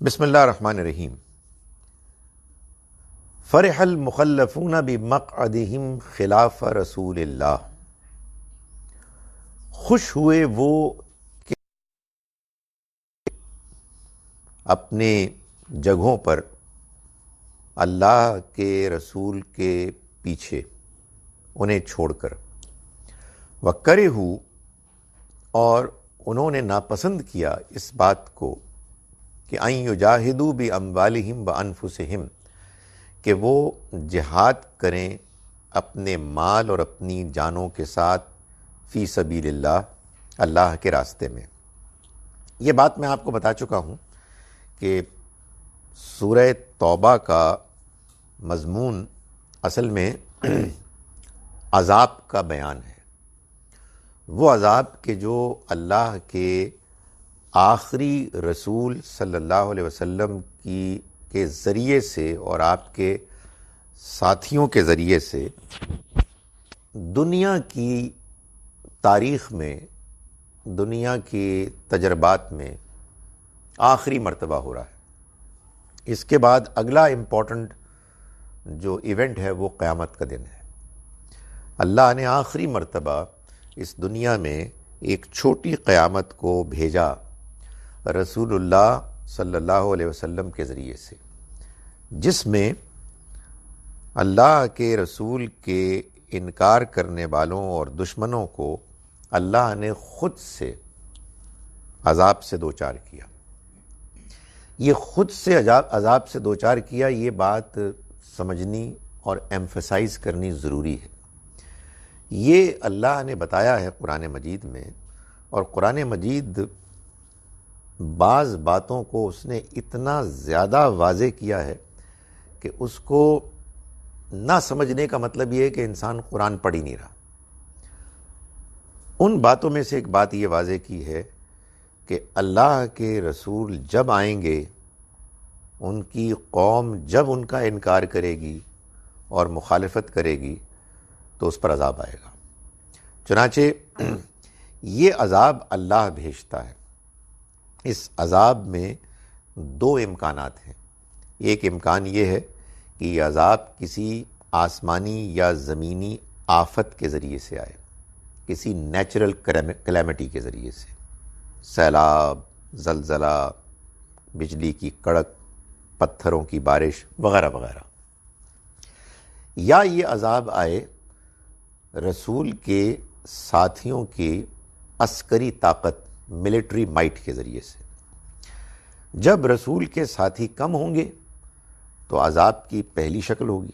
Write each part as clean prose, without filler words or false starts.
بسم اللہ الرحمن الرحیم۔ فرح المخلفون بمقعدہم خلاف رسول اللہ، خوش ہوئے وہ کہ اپنے جگہوں پر اللہ کے رسول کے پیچھے انہیں چھوڑ کر، وَکَرِہُوا، اور انہوں نے ناپسند کیا اس بات کو کہ اَن یجاہدوا بِأَمْوَالِهِمْ وَأَنفُسِهِمْ، کہ وہ جہاد کریں اپنے مال اور اپنی جانوں کے ساتھ فی سبیل اللہ، اللہ کے راستے میں۔ یہ بات میں آپ کو بتا چکا ہوں کہ سورہ توبہ کا مضمون اصل میں عذاب کا بیان ہے، وہ عذاب کہ جو اللہ کے آخری رسول صلی اللہ علیہ وسلم کے ذریعے سے اور آپ کے ساتھیوں کے ذریعے سے دنیا کی تاریخ میں، دنیا کی تجربات میں آخری مرتبہ ہو رہا ہے۔ اس کے بعد اگلا امپورٹنٹ جو ایونٹ ہے وہ قیامت کا دن ہے۔ اللہ نے آخری مرتبہ اس دنیا میں ایک چھوٹی قیامت کو بھیجا رسول اللہ صلی اللہ علیہ وسلم کے ذریعے سے، جس میں اللہ کے رسول کے انکار کرنے والوں اور دشمنوں کو اللہ نے خود سے عذاب سے دوچار کیا۔ یہ خود سے عذاب سے دوچار کیا، یہ بات سمجھنی اور ایمفسائز کرنی ضروری ہے۔ یہ اللہ نے بتایا ہے قرآن مجید میں، اور قرآن مجید بعض باتوں کو اس نے اتنا زیادہ واضح کیا ہے کہ اس کو نہ سمجھنے کا مطلب یہ ہے کہ انسان قرآن پڑھ ہی نہیں رہا۔ ان باتوں میں سے ایک بات یہ واضح کی ہے کہ اللہ کے رسول جب آئیں گے، ان کی قوم جب ان کا انکار کرے گی اور مخالفت کرے گی تو اس پر عذاب آئے گا۔ چنانچہ یہ عذاب اللہ بھیجتا ہے۔ اس عذاب میں دو امکانات ہیں۔ ایک امکان یہ ہے کہ یہ عذاب کسی آسمانی یا زمینی آفت کے ذریعے سے آئے، کسی نیچرل کلیمٹی کے ذریعے سے، سیلاب، زلزلہ، بجلی کی کڑک، پتھروں کی بارش وغیرہ وغیرہ، یا یہ عذاب آئے رسول کے ساتھیوں کی عسکری طاقت، ملٹری مائٹ کے ذریعے سے۔ جب رسول کے ساتھی کم ہوں گے تو عذاب کی پہلی شکل ہوگی،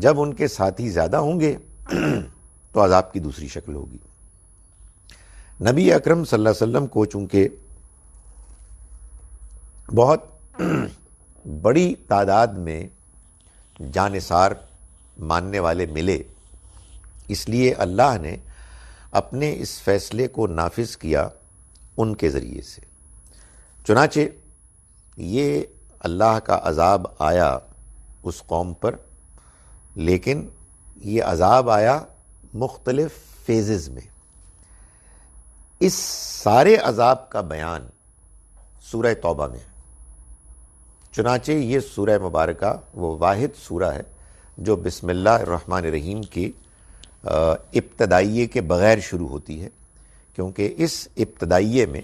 جب ان کے ساتھی زیادہ ہوں گے تو عذاب کی دوسری شکل ہوگی۔ نبی اکرم صلی اللہ علیہ وسلم کو چونکہ بہت بڑی تعداد میں جانثار ماننے والے ملے، اس لیے اللہ نے اپنے اس فیصلے کو نافذ کیا ان کے ذریعے سے۔ چنانچہ یہ اللہ کا عذاب آیا اس قوم پر، لیکن یہ عذاب آیا مختلف فیزز میں۔ اس سارے عذاب کا بیان سورہ توبہ میں ہے۔ چنانچہ یہ سورہ مبارکہ وہ واحد سورہ ہے جو بسم اللہ الرحمن الرحیم کی ابتدائیے کے بغیر شروع ہوتی ہے، کیونکہ اس ابتدائیے میں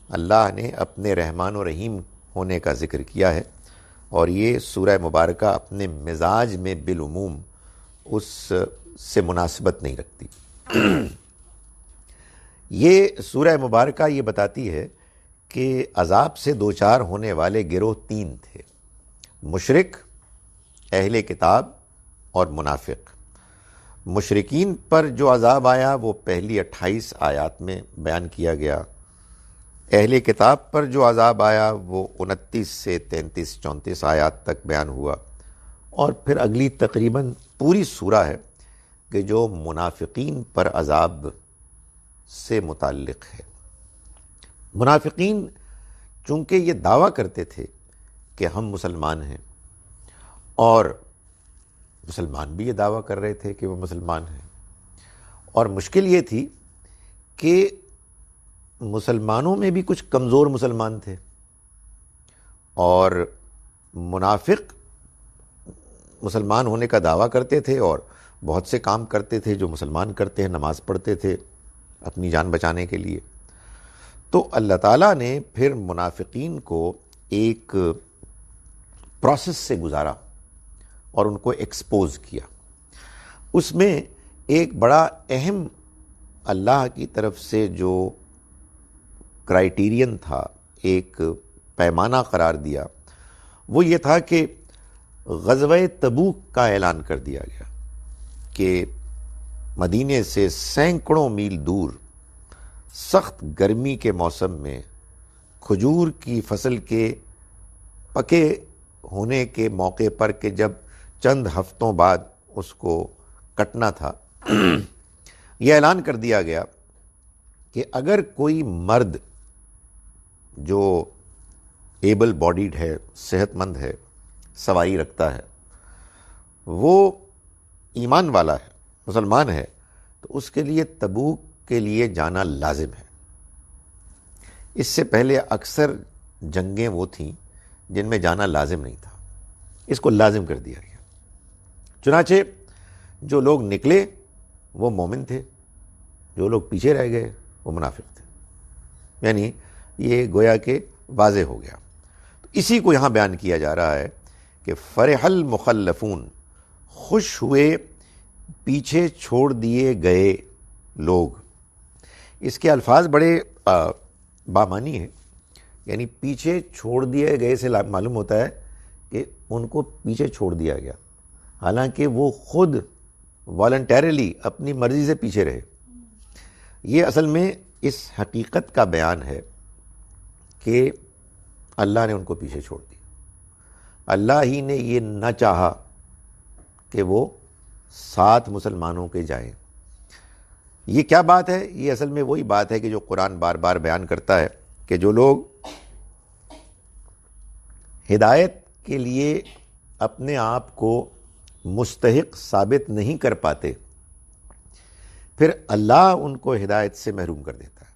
اللہ نے اپنے رحمان و رحیم ہونے کا ذکر کیا ہے، اور یہ سورہ مبارکہ اپنے مزاج میں بالعموم اس سے مناسبت نہیں رکھتی۔ یہ سورہ مبارکہ یہ بتاتی ہے کہ عذاب سے دوچار ہونے والے گروہ تین تھے: مشرک، اہل کتاب اور منافق۔ مشرکین پر جو عذاب آیا وہ پہلی 28 آیات میں بیان کیا گیا۔ اہل کتاب پر جو عذاب آیا وہ 29 سے 33-34 آیات تک بیان ہوا، اور پھر اگلی تقریباً پوری سورہ ہے کہ جو منافقین پر عذاب سے متعلق ہے۔ منافقین چونکہ یہ دعویٰ کرتے تھے کہ ہم مسلمان ہیں، اور مسلمان بھی یہ دعویٰ کر رہے تھے کہ وہ مسلمان ہیں، اور مشکل یہ تھی کہ مسلمانوں میں بھی کچھ کمزور مسلمان تھے، اور منافق مسلمان ہونے کا دعویٰ کرتے تھے اور بہت سے کام کرتے تھے جو مسلمان کرتے ہیں، نماز پڑھتے تھے اپنی جان بچانے کے لیے. تو اللہ تعالیٰ نے پھر منافقین کو ایک پروسیس سے گزارا اور ان کو ایکسپوز کیا. اس میں ایک بڑا اہم اللہ کی طرف سے جو کرائیٹیرین تھا، ایک پیمانہ قرار دیا، وہ یہ تھا کہ غزوہ تبوک کا اعلان کر دیا گیا کہ مدینے سے سینکڑوں میل دور سخت گرمی کے موسم میں کھجور کی فصل کے پکے ہونے کے موقع پر کہ جب چند ہفتوں بعد اس کو کٹنا تھا، یہ اعلان کر دیا گیا کہ اگر کوئی مرد جو ایبل باڈیڈ ہے، صحت مند ہے، سواری رکھتا ہے، وہ ایمان والا ہے، مسلمان ہے، تو اس کے لیے تبوک کے لیے جانا لازم ہے. اس سے پہلے اکثر جنگیں وہ تھیں جن میں جانا لازم نہیں تھا، اس کو لازم کر دیا گیا. چنانچہ جو لوگ نکلے وہ مومن تھے، جو لوگ پیچھے رہ گئے وہ منافق تھے. یعنی یہ گویا کہ واضح ہو گیا. تو اسی کو یہاں بیان کیا جا رہا ہے کہ فرح المخلفون، خوش ہوئے پیچھے چھوڑ دیے گئے لوگ. اس کے الفاظ بڑے بامانی ہیں. یعنی پیچھے چھوڑ دیے گئے سے معلوم ہوتا ہے کہ ان کو پیچھے چھوڑ دیا گیا، حالانکہ وہ خود والنٹیرلی اپنی مرضی سے پیچھے رہے. یہ اصل میں اس حقیقت کا بیان ہے کہ اللہ نے ان کو پیچھے چھوڑ دیا. اللہ ہی نے یہ نہ چاہا کہ وہ ساتھ مسلمانوں کے جائیں. یہ کیا بات ہے؟ یہ اصل میں وہی بات ہے کہ جو قرآن بار بار بیان کرتا ہے کہ جو لوگ ہدایت کے لیے اپنے آپ کو مستحق ثابت نہیں کر پاتے، پھر اللہ ان کو ہدایت سے محروم کر دیتا ہے.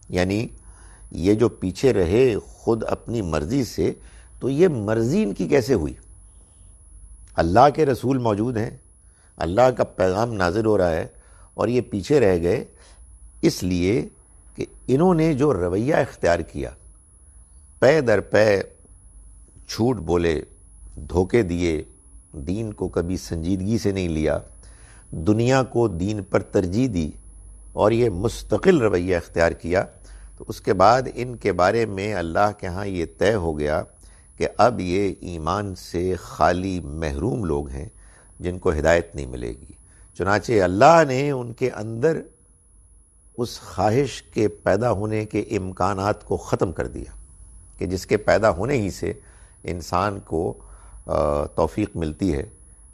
یعنی یہ جو پیچھے رہے خود اپنی مرضی سے، تو یہ مرضی ان کی کیسے ہوئی؟ اللہ کے رسول موجود ہیں، اللہ کا پیغام نازل ہو رہا ہے، اور یہ پیچھے رہ گئے اس لیے کہ انہوں نے جو رویہ اختیار کیا، پے در پے جھوٹ بولے، دھوکے دیے، دین کو کبھی سنجیدگی سے نہیں لیا، دنیا کو دین پر ترجیح دی، اور یہ مستقل رویہ اختیار کیا، تو اس کے بعد ان کے بارے میں اللہ کے ہاں یہ طے ہو گیا کہ اب یہ ایمان سے خالی محروم لوگ ہیں جن کو ہدایت نہیں ملے گی. چنانچہ اللہ نے ان کے اندر اس خواہش کے پیدا ہونے کے امکانات کو ختم کر دیا کہ جس کے پیدا ہونے ہی سے انسان کو توفیق ملتی ہے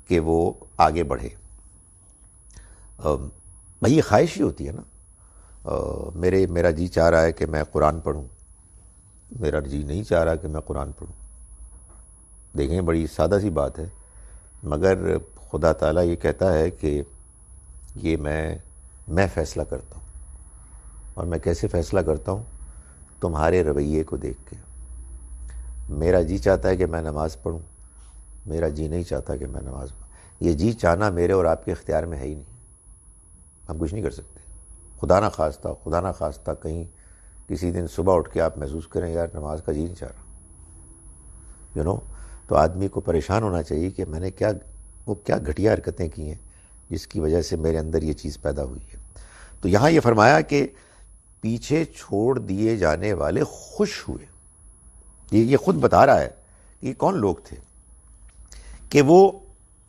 کہ وہ آگے بڑھے. بھئی یہ خواہش ہی ہوتی ہے نا. میرا جی چاہ رہا ہے کہ میں قرآن پڑھوں، میرا جی نہیں چاہ رہا کہ میں قرآن پڑھوں. دیکھیں بڑی سادہ سی بات ہے، مگر خدا تعالیٰ یہ کہتا ہے کہ یہ میں فیصلہ کرتا ہوں. اور میں کیسے فیصلہ کرتا ہوں؟ تمہارے رویے کو دیکھ کے. میرا جی چاہتا ہے کہ میں نماز پڑھوں، میرا جی نہیں چاہتا کہ میں نماز پڑھوں. یہ جی چاہنا میرے اور آپ کے اختیار میں ہے ہی نہیں، ہم کچھ نہیں کر سکتے. خدا نہ خواستہ کہیں کسی دن صبح اٹھ کے آپ محسوس کریں یار نماز کا جی نہیں چاہ رہا، تو آدمی کو پریشان ہونا چاہیے کہ میں نے کیا گھٹیا حرکتیں کی ہیں جس کی وجہ سے میرے اندر یہ چیز پیدا ہوئی ہے. تو یہاں یہ فرمایا کہ پیچھے چھوڑ دیے جانے والے خوش ہوئے. یہ خود بتا رہا ہے کہ یہ کون لوگ تھے کہ وہ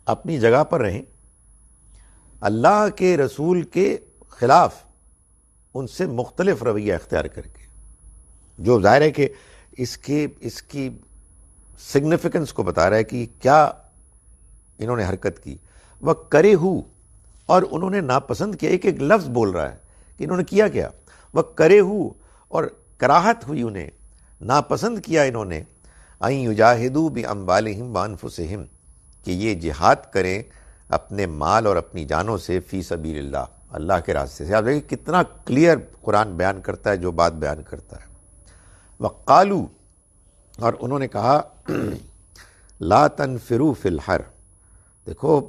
اپنی جگہ پر رہیں، اللہ کے رسول کے خلاف ان سے مختلف رویہ اختیار کر کے، جو ظاہر ہے کہ اس کی سگنیفیکنس کو بتا رہا ہے کہ کیا انہوں نے حرکت کی. وہ کرے ہو، اور انہوں نے ناپسند کیا. ایک لفظ بول رہا ہے کہ انہوں نے کیا کیا. وہ کرے ہو، اور کراہت ہوئی، انہیں ناپسند کیا انہوں نے، ان یجاہدوا باموالہم وانفسہم، کہ یہ جہاد کریں اپنے مال اور اپنی جانوں سے فی سبیل اللہ، اللہ کے راستے سے. آپ دیکھیں کتنا کلیئر قرآن بیان کرتا ہے جو بات بیان کرتا ہے. وقالو، اور انہوں نے کہا لا تنفروا فی الحر، دیکھو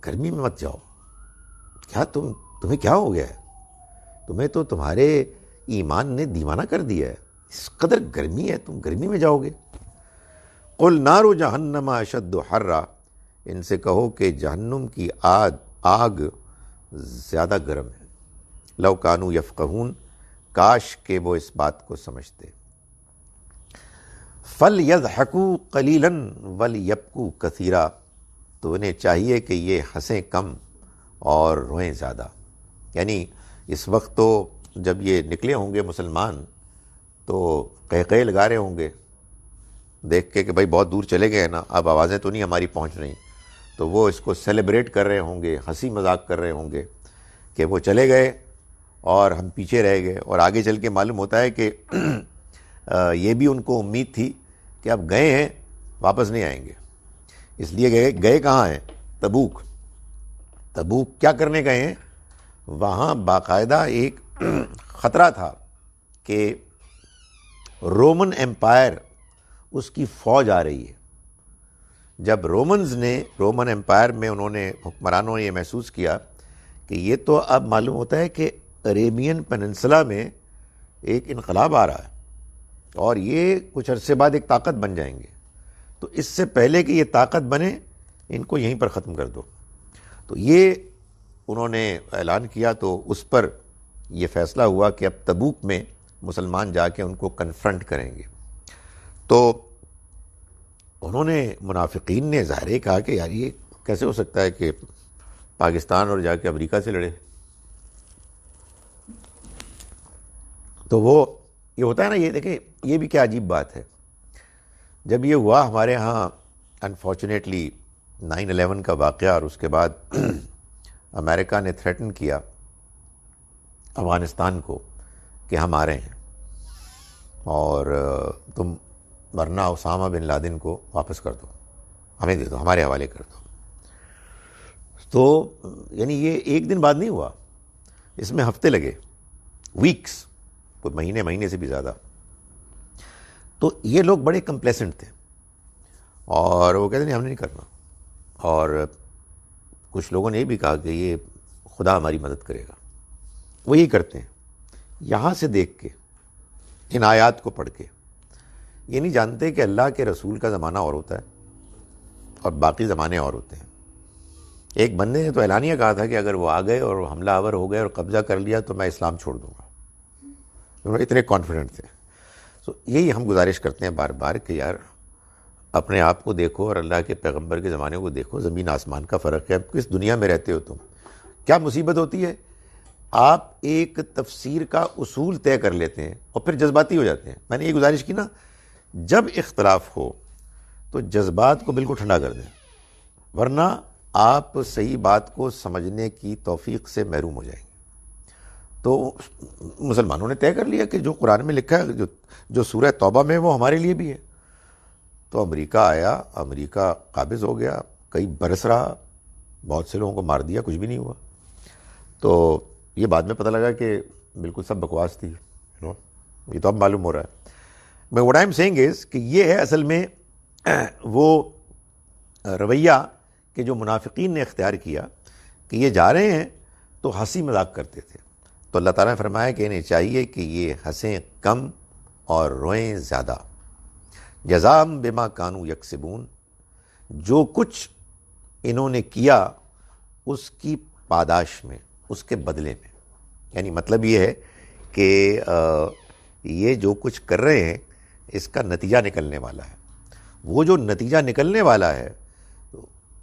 گرمی میں مت جاؤ، کیا تمہیں کیا ہو گیا ہے؟ تمہیں تو تمہارے ایمان نے دیوانہ کر دیا ہے، اس قدر گرمی ہے، تم گرمی میں جاؤ گے؟ قل نار جہنم اشد حرا، ان سے کہو کہ جہنم کی آگ زیادہ گرم ہے، لو کانوا یفقہون، کاش کہ وہ اس بات کو سمجھتے۔ فَلْيَضْحَكُوا قَلِيلًا وَلْيَبْكُوا كَثِيرًا، تو انہیں چاہیے کہ یہ ہنسیں کم اور روئیں زیادہ۔ یعنی اس وقت تو جب یہ نکلے ہوں گے مسلمان تو قہقہے لگا رہے ہوں گے دیکھ کے کہ بھائی بہت دور چلے گئے نا، اب آوازیں تو نہیں ہماری پہنچ رہی، تو وہ اس کو سیلیبریٹ کر رہے ہوں گے، ہنسی مذاق کر رہے ہوں گے کہ وہ چلے گئے اور ہم پیچھے رہ گئے۔ اور آگے چل کے معلوم ہوتا ہے کہ یہ بھی ان کو امید تھی کہ اب گئے ہیں واپس نہیں آئیں گے، اس لیے گئے کہاں ہیں؟ تبوک۔ تبوک کیا کرنے گئے ہیں؟ وہاں باقاعدہ ایک خطرہ تھا کہ رومن ایمپائر، اس کی فوج آ رہی ہے۔ جب رومن ایمپائر میں انہوں نے حکمرانوں نے یہ محسوس کیا کہ یہ تو اب معلوم ہوتا ہے کہ عریبین پیننسلا میں ایک انقلاب آ رہا ہے اور یہ کچھ عرصے بعد ایک طاقت بن جائیں گے، تو اس سے پہلے کہ یہ طاقت بنے ان کو یہیں پر ختم کر دو۔ تو یہ انہوں نے اعلان کیا، تو اس پر یہ فیصلہ ہوا کہ اب تبوک میں مسلمان جا کے ان کو کنفرنٹ کریں گے۔ تو انہوں نے منافقین نے ظاہر کہا کہ یار یہ کیسے ہو سکتا ہے کہ پاکستان اور جا کے امریکہ سے لڑے؟ تو وہ یہ ہوتا ہے نا، یہ دیکھیں یہ بھی کیا عجیب بات ہے، جب یہ ہوا ہمارے ہاں انفارچونیٹلی 9/11 کا واقعہ، اور اس کے بعد امریکہ نے تھریٹن کیا افغانستان کو کہ ہم آ رہے ہیں اور تم ورنہ اسامہ بن لادن کو واپس کر دو، ہمیں دے دو، ہمارے حوالے کر دو۔ تو یعنی یہ ایک دن بعد نہیں ہوا، اس میں ہفتے لگے، ویکس، کوئی مہینے سے بھی زیادہ۔ تو یہ لوگ بڑے کمپلیسنٹ تھے اور وہ کہتے ہیں ہم نے نہیں کرنا، اور کچھ لوگوں نے یہ بھی کہا کہ یہ خدا ہماری مدد کرے گا، وہ یہی کرتے ہیں۔ یہاں سے دیکھ کے، ان آیات کو پڑھ کے، یہ نہیں جانتے کہ اللہ کے رسول کا زمانہ اور ہوتا ہے اور باقی زمانے اور ہوتے ہیں۔ ایک بندے نے تو اعلانیہ کہا تھا کہ اگر وہ آ گئے اور حملہ آور ہو گئے اور قبضہ کر لیا تو میں اسلام چھوڑ دوں گا، وہ اتنے کانفیڈنٹ تھے۔ تو یہی ہم گزارش کرتے ہیں بار بار کہ یار اپنے آپ کو دیکھو اور اللہ کے پیغمبر کے زمانے کو دیکھو، زمین آسمان کا فرق ہے۔ اب کس دنیا میں رہتے ہو تم؟ کیا مصیبت ہوتی ہے، آپ ایک تفسیر کا اصول طے کر لیتے ہیں اور پھر جذباتی ہو جاتے ہیں۔ میں نے یہ گزارش کی نا، جب اختلاف ہو تو جذبات کو بالکل ٹھنڈا کر دیں، ورنہ آپ صحیح بات کو سمجھنے کی توفیق سے محروم ہو جائیں گے۔ تو مسلمانوں نے طے کر لیا کہ جو قرآن میں لکھا ہے، جو سورہ توبہ میں، وہ ہمارے لیے بھی ہے۔ تو امریکہ آیا، امریکہ قابض ہو گیا، کئی برس رہا، بہت سے لوگوں کو مار دیا، کچھ بھی نہیں ہوا۔ تو یہ بعد میں پتہ لگا کہ بالکل سب بکواس تھی، یہ تو اب معلوم ہو رہا ہے۔ میں what I'm saying is کہ یہ ہے اصل میں وہ رویہ کہ جو منافقین نے اختیار کیا کہ یہ جا رہے ہیں تو ہنسی مذاق کرتے تھے۔ تو اللہ تعالیٰ نے فرمایا کہ انہیں چاہیے کہ یہ ہنسیں کم اور روئیں زیادہ، جزاء بما کانوا یکسبون، جو کچھ انہوں نے کیا اس کی پاداش میں، اس کے بدلے میں۔ یعنی مطلب یہ ہے کہ یہ جو کچھ کر رہے ہیں اس کا نتیجہ نکلنے والا ہے، وہ جو نتیجہ نکلنے والا ہے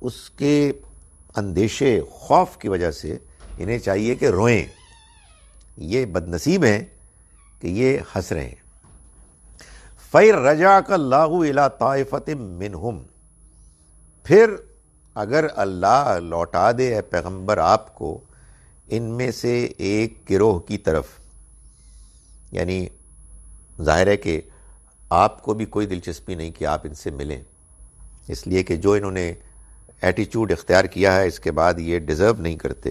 اس کے اندیشے، خوف کی وجہ سے انہیں چاہیے کہ روئیں۔ یہ بد نصیب ہیں کہ یہ ہنس رہے ہیں۔ فَإِن اللَّهُ إِلَىٰ طَائِفَةٍ مِّنْهُمْ، پھر اگر اللہ لوٹا دے اے پیغمبر آپ کو ان میں سے ایک گروہ کی طرف، یعنی ظاہر ہے کہ آپ کو بھی کوئی دلچسپی نہیں کہ آپ ان سے ملیں، اس لیے کہ جو انہوں نے ایٹیچیوڈ اختیار کیا ہے اس کے بعد یہ ڈیزرو نہیں کرتے۔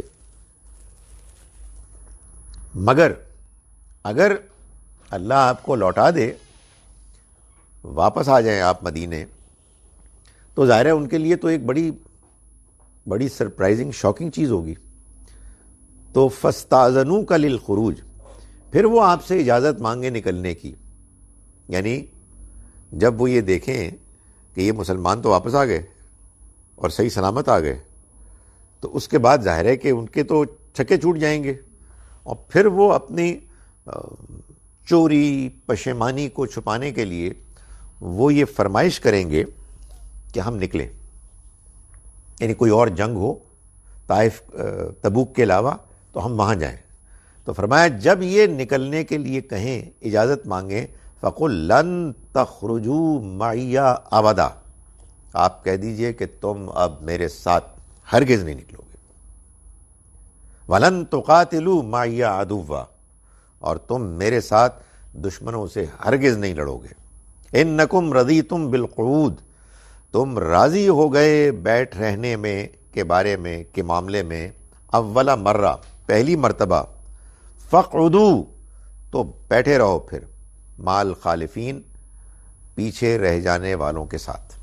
مگر اگر اللہ آپ کو لوٹا دے واپس آ جائیں آپ مدینے، تو ظاہر ہے ان کے لیے تو ایک بڑی سرپرائزنگ شاکنگ چیز ہوگی. تو فاستاذنوک للخروج، پھر وہ آپ سے اجازت مانگے نکلنے کی. یعنی جب وہ یہ دیکھیں کہ یہ مسلمان تو واپس آ گئے اور صحیح سلامت آ گئے، تو اس کے بعد ظاہر ہے کہ ان کے تو چھکے چھوٹ جائیں گے، اور پھر وہ اپنی چوری پشیمانی کو چھپانے کے لیے وہ یہ فرمائش کریں گے کہ ہم نکلیں، یعنی کوئی اور جنگ ہو طائف تبوک کے علاوہ تو ہم وہاں جائیں. تو فرمایا جب یہ نکلنے کے لیے کہیں، اجازت مانگیں، فَقُلْ لَن تَخْرُجُوا مَعِيَّ أَبَدًا، آپ کہہ دیجئے کہ تم اب میرے ساتھ ہرگز نہیں نکلو گے. وَلَن تُقَاتِلُوا مَعِيَّ عَدُوًّا، اور تم میرے ساتھ دشمنوں سے ہرگز نہیں لڑو گے. اِنَّكُمْ رَضِيتُمْ بِالْقُعُودِ، تم راضی ہو گئے بیٹھ رہنے میں کے بارے میں کے معاملے میں، اول مرہ پہلی مرتبہ، فَاقْعُدُوا، تو بیٹھے رہو پھر، مال خالفین پیچھے رہ جانے والوں کے ساتھ.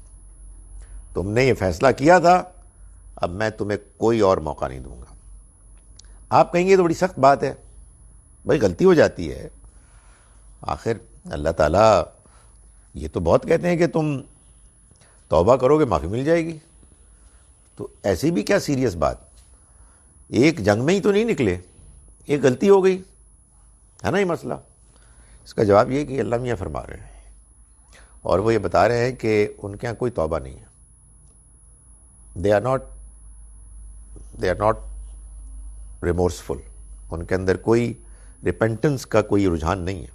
تم نے یہ فیصلہ کیا تھا، اب میں تمہیں کوئی اور موقع نہیں دوں گا. آپ کہیں گے تو بڑی سخت بات ہے، بھائی غلطی ہو جاتی ہے، آخر اللہ تعالیٰ یہ تو بہت کہتے ہیں کہ تم توبہ کرو گے معافی مل جائے گی. تو ایسی بھی کیا سیریس بات، ایک جنگ میں ہی تو نہیں نکلے، ایک غلطی ہو گئی ہے نا یہ مسئلہ. اس کا جواب یہ کہ اللہ میاں فرما رہے ہیں، اور وہ یہ بتا رہے ہیں کہ ان کے یہاں کوئی توبہ نہیں ہے. دے آر ناٹ ریمورسفل، ان کے اندر کوئی ریپنٹنس کا کوئی رجحان نہیں ہے.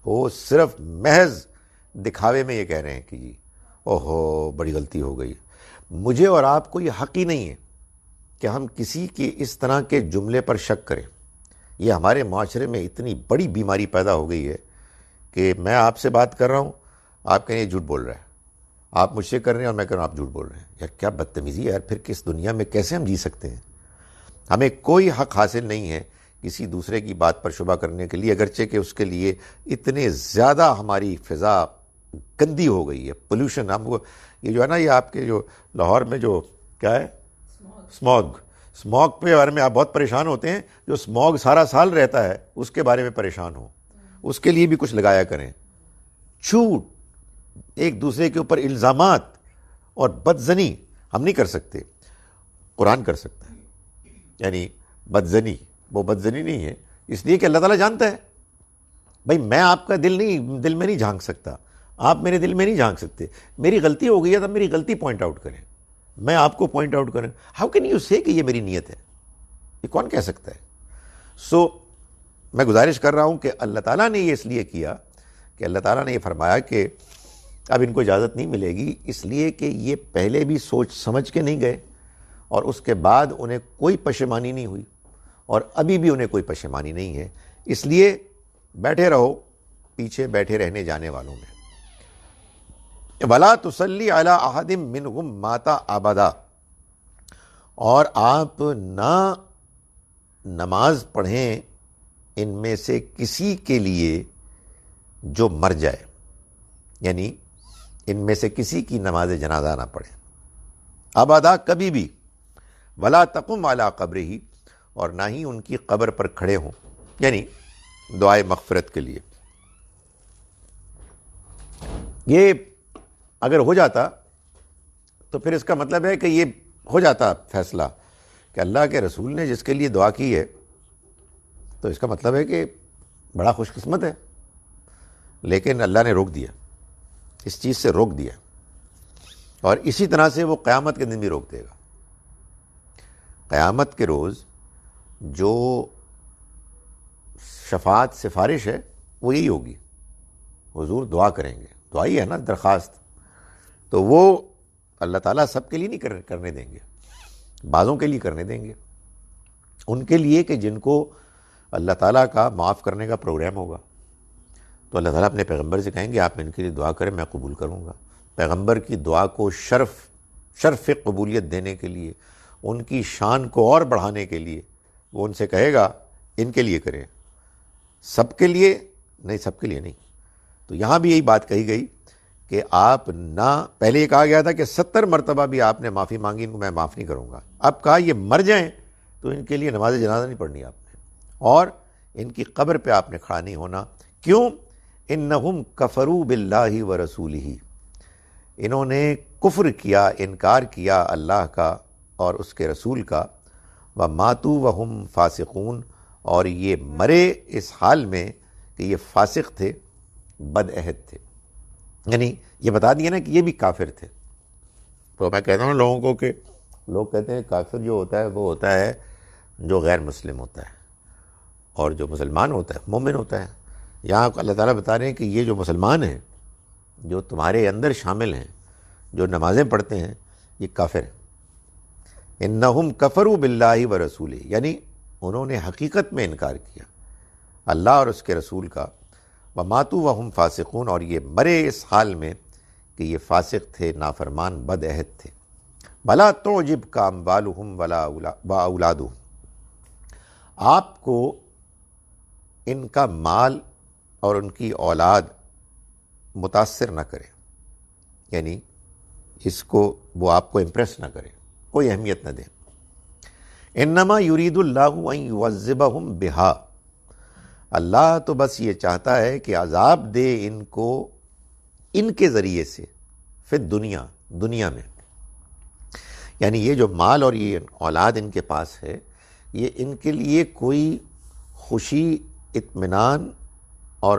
وہ صرف محض دکھاوے میں یہ کہہ رہے ہیں کہ جی اوہو بڑی غلطی ہو گئی. مجھے اور آپ کو یہ حق ہی نہیں ہے کہ ہم کسی کے اس طرح کے جملے پر شک کریں. یہ ہمارے معاشرے میں اتنی بڑی بیماری پیدا ہو گئی ہے کہ میں آپ سے بات کر رہا ہوں، آپ کہیں یہ جھوٹ بول رہا ہے، آپ مجھ سے کر رہے ہیں اور میں کہہ رہا ہوں آپ جھوٹ بول رہے ہیں. یار کیا بدتمیزی ہے یار، پھر کس دنیا میں کیسے ہم جی سکتے ہیں؟ ہمیں کوئی حق حاصل نہیں ہے کسی دوسرے کی بات پر شبہ کرنے کے لیے، اگرچہ کہ اس کے لیے اتنے زیادہ ہماری فضا گندی ہو گئی ہے. پولوشن، ہم یہ جو ہے نا، یہ آپ کے جو لاہور میں جو کیا ہے اسموگ پہ بارے میں آپ بہت پریشان ہوتے ہیں. جو اسموگ سارا سال رہتا ہے اس کے بارے میں پریشان ہو، اس کے لیے بھی کچھ لگایا کریں. جھوٹ، ایک دوسرے کے اوپر الزامات اور بدزنی ہم نہیں کر سکتے، قرآن کر سکتا ہے. یعنی بدزنی، وہ بدزنی نہیں ہے اس لیے کہ اللہ تعالیٰ جانتا ہے. بھائی میں آپ کا دل میں نہیں جھانک سکتا، آپ میرے دل میں نہیں جھانک سکتے. میری غلطی ہو گئی ہے تب میری غلطی پوائنٹ آؤٹ کریں، میں آپ کو پوائنٹ آؤٹ کریں. ہاؤ کین یو سے کہ یہ میری نیت ہے؟ یہ کون کہہ سکتا ہے؟ سو میں گزارش کر رہا ہوں کہ اللہ تعالیٰ نے یہ اس لیے کیا کہ اللہ تعالیٰ نے یہ فرمایا کہ اب ان کو اجازت نہیں ملے گی، اس لیے کہ یہ پہلے بھی سوچ سمجھ کے نہیں گئے، اور اس کے بعد انہیں کوئی پشیمانی نہیں ہوئی، اور ابھی بھی انہیں کوئی پشیمانی نہیں ہے. اس لیے بیٹھے رہو پیچھے بیٹھے رہنے جانے والوں میں. وَلَا تُصَلِّ عَلَىٰ أَحَدٍ مِّنْهُمْ مَاتَ أَبَدًا، اور آپ نہ نماز پڑھیں ان میں سے کسی کے لیے جو مر جائے، یعنی ان میں سے کسی کی نماز جنازہ نہ پڑھیں ابدا کبھی بھی. وَلَا تَقُمْ عَلَىٰ قَبْرِهِ، اور نہ ہی ان کی قبر پر کھڑے ہوں، یعنی دعائے مغفرت کے لیے. یہ اگر ہو جاتا تو پھر اس کا مطلب ہے کہ یہ ہو جاتا فیصلہ کہ اللہ کے رسول نے جس کے لیے دعا کی ہے تو اس کا مطلب ہے کہ بڑا خوش قسمت ہے. لیکن اللہ نے روک دیا، اس چیز سے روک دیا، اور اسی طرح سے وہ قیامت کے دن بھی روک دے گا. قیامت کے روز جو شفاعت سفارش ہے وہ یہی ہوگی، حضور دعا کریں گے، دعا ہی ہے نا، درخواست. تو وہ اللہ تعالیٰ سب کے لیے نہیں کرنے دیں گے، بعضوں کے لیے کرنے دیں گے، ان کے لیے کہ جن کو اللہ تعالیٰ کا معاف کرنے کا پروگرام ہوگا. تو اللہ تعالیٰ اپنے پیغمبر سے کہیں گے آپ ان کے لیے دعا کریں، میں قبول کروں گا. پیغمبر کی دعا کو شرف قبولیت دینے کے لیے، ان کی شان کو اور بڑھانے کے لیے وہ ان سے کہے گا ان کے لیے کریں، سب کے لیے نہیں، سب کے لیے نہیں. تو یہاں بھی یہی بات کہی گئی کہ آپ نہ، پہلے یہ کہا گیا تھا کہ 70 مرتبہ بھی آپ نے معافی مانگی ان کو میں معاف نہیں کروں گا، اب کہا یہ مر جائیں تو ان کے لیے نماز جنازہ نہیں پڑھنی آپ نے، اور ان کی قبر پہ آپ نے کھڑا نہیں ہونا۔ کیوں؟ انہم کفروا باللہ ورسولہ، انہوں نے کفر کیا، انکار کیا اللہ کا اور اس کے رسول کا، وماتوا وہم فاسقون، اور یہ مرے اس حال میں کہ یہ فاسق تھے، بد عہد تھے، یعنی یہ بتا دیا نا کہ یہ بھی کافر تھے۔ تو میں کہتا ہوں لوگوں کو کہ لوگ کہتے ہیں کافر جو ہوتا ہے وہ ہوتا ہے جو غیر مسلم ہوتا ہے، اور جو مسلمان ہوتا ہے مومن ہوتا ہے۔ یہاں اللہ تعالیٰ بتا رہے ہیں کہ یہ جو مسلمان ہیں، جو تمہارے اندر شامل ہیں، جو نمازیں پڑھتے ہیں، یہ کافر ہیں۔ انہم کفروا باللہ ورسولہ، یعنی انہوں نے حقیقت میں انکار کیا اللہ اور اس کے رسول کا، وماتوا وہم فاسقون، اور یہ مرے اس حال میں کہ یہ فاسق تھے، نافرمان، بد عہد تھے۔ بلا تعجبک اموالہم ولا اولادہم، آپ کو ان کا مال اور ان کی اولاد متاثر نہ کرے، یعنی اس کو وہ آپ کو امپریس نہ کرے، کوئی اہمیت نہ دے۔ انما یرید اللہ ان یعذبہم بہا، اللہ تو بس یہ چاہتا ہے کہ عذاب دے ان کو ان کے ذریعے سے، فی الدنیا، دنیا میں، یعنی یہ جو مال اور یہ اولاد ان کے پاس ہے، یہ ان کے لیے کوئی خوشی، اطمینان اور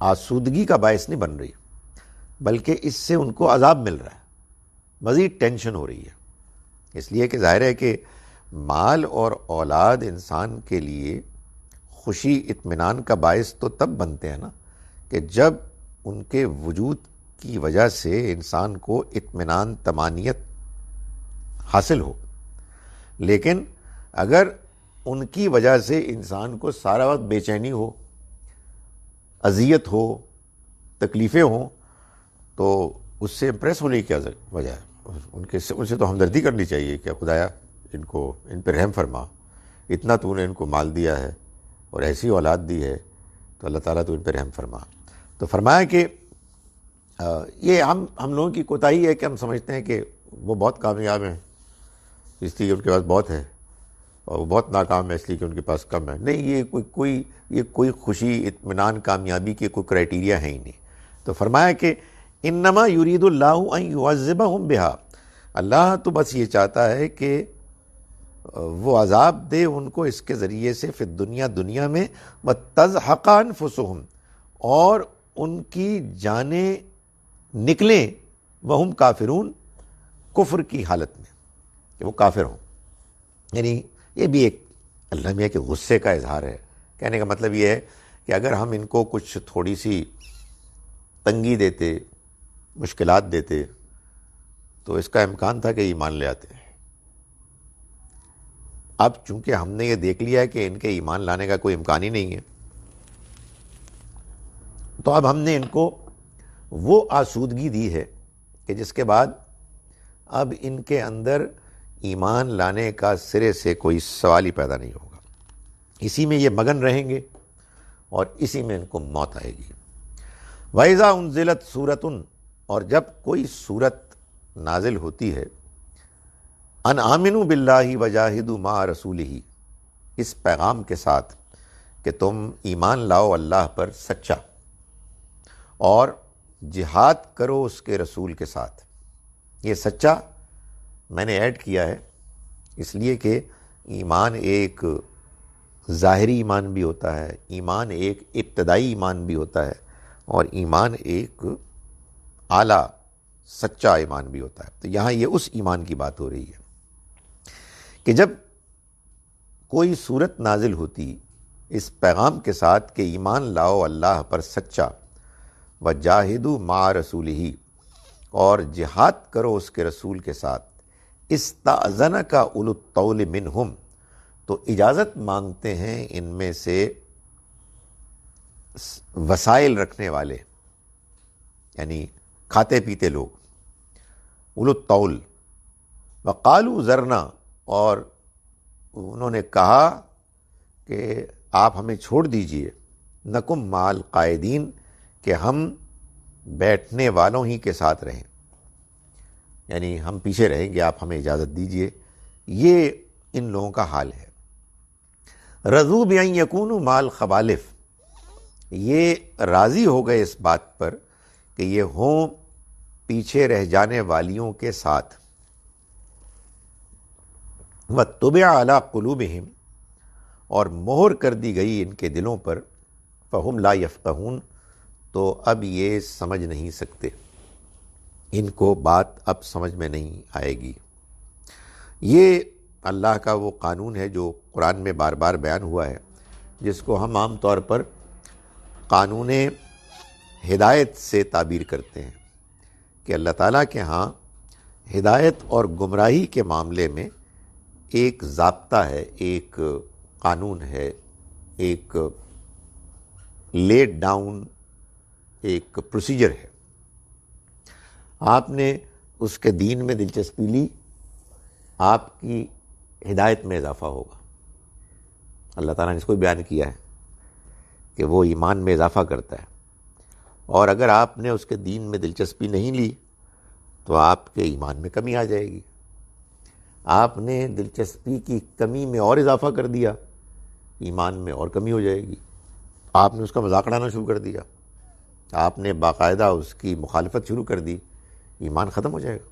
آسودگی کا باعث نہیں بن رہی، بلکہ اس سے ان کو عذاب مل رہا ہے، مزید ٹینشن ہو رہی ہے۔ اس لیے کہ ظاہر ہے کہ مال اور اولاد انسان کے لیے خوشی، اطمینان کا باعث تو تب بنتے ہیں نا کہ جب ان کے وجود کی وجہ سے انسان کو اطمینان، طمانینت حاصل ہو۔ لیکن اگر ان کی وجہ سے انسان کو سارا وقت بے چینی ہو، اذیت ہو، تکلیفیں ہوں، تو اس سے امپریس ہونے کی کیا وجہ ہے؟ ان سے تو ہمدردی کرنی چاہیے کہ خدایا ان پہ رحم فرما، اتنا تو نے ان کو مال دیا ہے اور ایسی اولاد دی ہے، تو اللہ تعالیٰ تو ان پہ رحم فرما۔ تو فرمایا کہ یہ ہم لوگوں کی کوتاہی ہے کہ ہم سمجھتے ہیں کہ وہ بہت کامیاب ہیں اس لیے کہ ان کے پاس بہت ہے، اور وہ بہت ناکام ہے اس لیے کہ ان کے پاس کم ہے۔ نہیں، یہ کوئی خوشی، اطمینان، کامیابی کے کوئی کرائٹیریا ہے ہی نہیں۔ تو فرمایا کہ انما یرید اللہ ان یعذبہم بہا، اللہ تو بس یہ چاہتا ہے کہ وہ عذاب دے ان کو اس کے ذریعے سے، فی الدنیا، دنیا میں، وتزہق انفسہم، اور ان کی جانیں نکلیں، وہم کافرون، کفر کی حالت میں، کہ وہ کافر ہوں۔ یعنی یہ بھی ایک اللہ میاں کے غصے کا اظہار ہے۔ کہنے کا مطلب یہ ہے کہ اگر ہم ان کو کچھ تھوڑی سی تنگی دیتے، مشکلات دیتے، تو اس کا امکان تھا کہ ایمان لے آتے۔ اب چونکہ ہم نے یہ دیکھ لیا ہے کہ ان کے ایمان لانے کا کوئی امکان ہی نہیں ہے، تو اب ہم نے ان کو وہ آسودگی دی ہے کہ جس کے بعد اب ان کے اندر ایمان لانے کا سرے سے کوئی سوال ہی پیدا نہیں ہوگا، اسی میں یہ مگن رہیں گے اور اسی میں ان کو موت آئے گی۔ وَإِذَا أُنزِلَتْ سُورَةٌ، اور جب کوئی سورت نازل ہوتی ہے، ان آمنوا باللہ وجاہدوا مع رسولہ، اس پیغام کے ساتھ کہ تم ایمان لاؤ اللہ پر سچا اور جہاد کرو اس کے رسول کے ساتھ۔ یہ سچا میں نے ایڈ کیا ہے اس لیے کہ ایمان ایک ظاہری ایمان بھی ہوتا ہے، ایمان ایک ابتدائی ایمان بھی ہوتا ہے، اور ایمان ایک اعلیٰ سچا ایمان بھی ہوتا ہے۔ تو یہاں یہ اس ایمان کی بات ہو رہی ہے کہ جب کوئی صورت نازل ہوتی اس پیغام کے ساتھ کہ ایمان لاؤ اللہ پر سچا، وجاہدوا مع رسولہ، اور جہاد کرو اس کے رسول کے ساتھ، استأذنک اولو الطول منہم، تو اجازت مانگتے ہیں ان میں سے وسائل رکھنے والے، یعنی کھاتے پیتے لوگ، اولو الطول، وقالوا ذرنا، اور انہوں نے کہا کہ آپ ہمیں چھوڑ دیجئے، نکم مع القاعدین، کہ ہم بیٹھنے والوں ہی کے ساتھ رہیں، یعنی ہم پیچھے رہیں گے، آپ ہمیں اجازت دیجئے. یہ ان لوگوں کا حال ہے. رضوا بأن یکونوا مع الخوالف، یہ راضی ہو گئے اس بات پر کہ یہ ہوں پیچھے رہ جانے والیوں کے ساتھ. وَطُبِعَ عَلَىٰ قُلُوبِهِمْ، اور مہر کر دی گئی ان کے دلوں پر. فَهُمْ لَا يَفْقَهُونَ، تو اب یہ سمجھ نہیں سکتے، ان کو بات اب سمجھ میں نہیں آئے گی. یہ اللہ کا وہ قانون ہے جو قرآن میں بار بار بیان ہوا ہے، جس کو ہم عام طور پر قانون ہدایت سے تعبیر کرتے ہیں، کہ اللہ تعالیٰ کے ہاں ہدایت اور گمراہی کے معاملے میں ایک ضابطہ ہے، ایک قانون ہے، ایک لیڈ ڈاؤن ایک پروسیجر ہے. آپ نے اس کے دین میں دلچسپی لی، آپ کی ہدایت میں اضافہ ہوگا. اللہ تعالیٰ نے اس کو بیان کیا ہے کہ وہ ایمان میں اضافہ کرتا ہے، اور اگر آپ نے اس کے دین میں دلچسپی نہیں لی تو آپ کے ایمان میں کمی آ جائے گی. آپ نے دلچسپی کی کمی میں اور اضافہ کر دیا، ایمان میں اور کمی ہو جائے گی. آپ نے اس کا مذاق اڑانا شروع کر دیا، آپ نے باقاعدہ اس کی مخالفت شروع کر دی، ایمان ختم ہو جائے گا.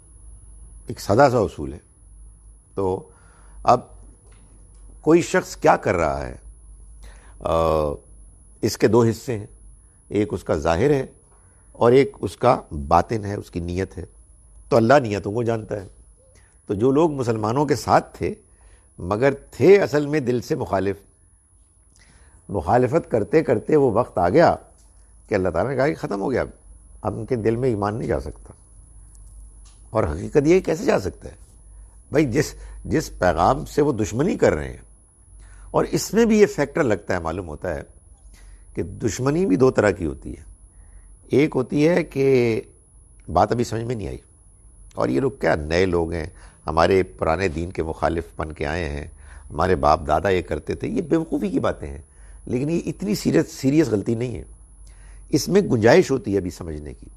ایک سادہ سا اصول ہے. تو اب کوئی شخص کیا کر رہا ہے، اس کے دو حصے ہیں، ایک اس کا ظاہر ہے اور ایک اس کا باطن ہے، اس کی نیت ہے. تو اللہ نیتوں کو جانتا ہے. تو جو لوگ مسلمانوں کے ساتھ تھے مگر تھے اصل میں دل سے مخالفت کرتے کرتے وہ وقت آ گیا کہ اللہ تعالیٰ نے کہا کہ ختم ہو گیا، اب ان کے دل میں ایمان نہیں جا سکتا. اور حقیقت یہ کیسے جا سکتا ہے بھائی، جس پیغام سے وہ دشمنی کر رہے ہیں. اور اس میں بھی یہ فیکٹر لگتا ہے، معلوم ہوتا ہے کہ دشمنی بھی دو طرح کی ہوتی ہے. ایک ہوتی ہے کہ بات ابھی سمجھ میں نہیں آئی، اور یہ لوگ کیا نئے لوگ ہیں، ہمارے پرانے دین کے مخالف بن کے آئے ہیں، ہمارے باپ دادا یہ کرتے تھے. یہ بیوقوفی کی باتیں ہیں، لیکن یہ اتنی سیریس غلطی نہیں ہے. اس میں گنجائش ہوتی ہے ابھی سمجھنے کی.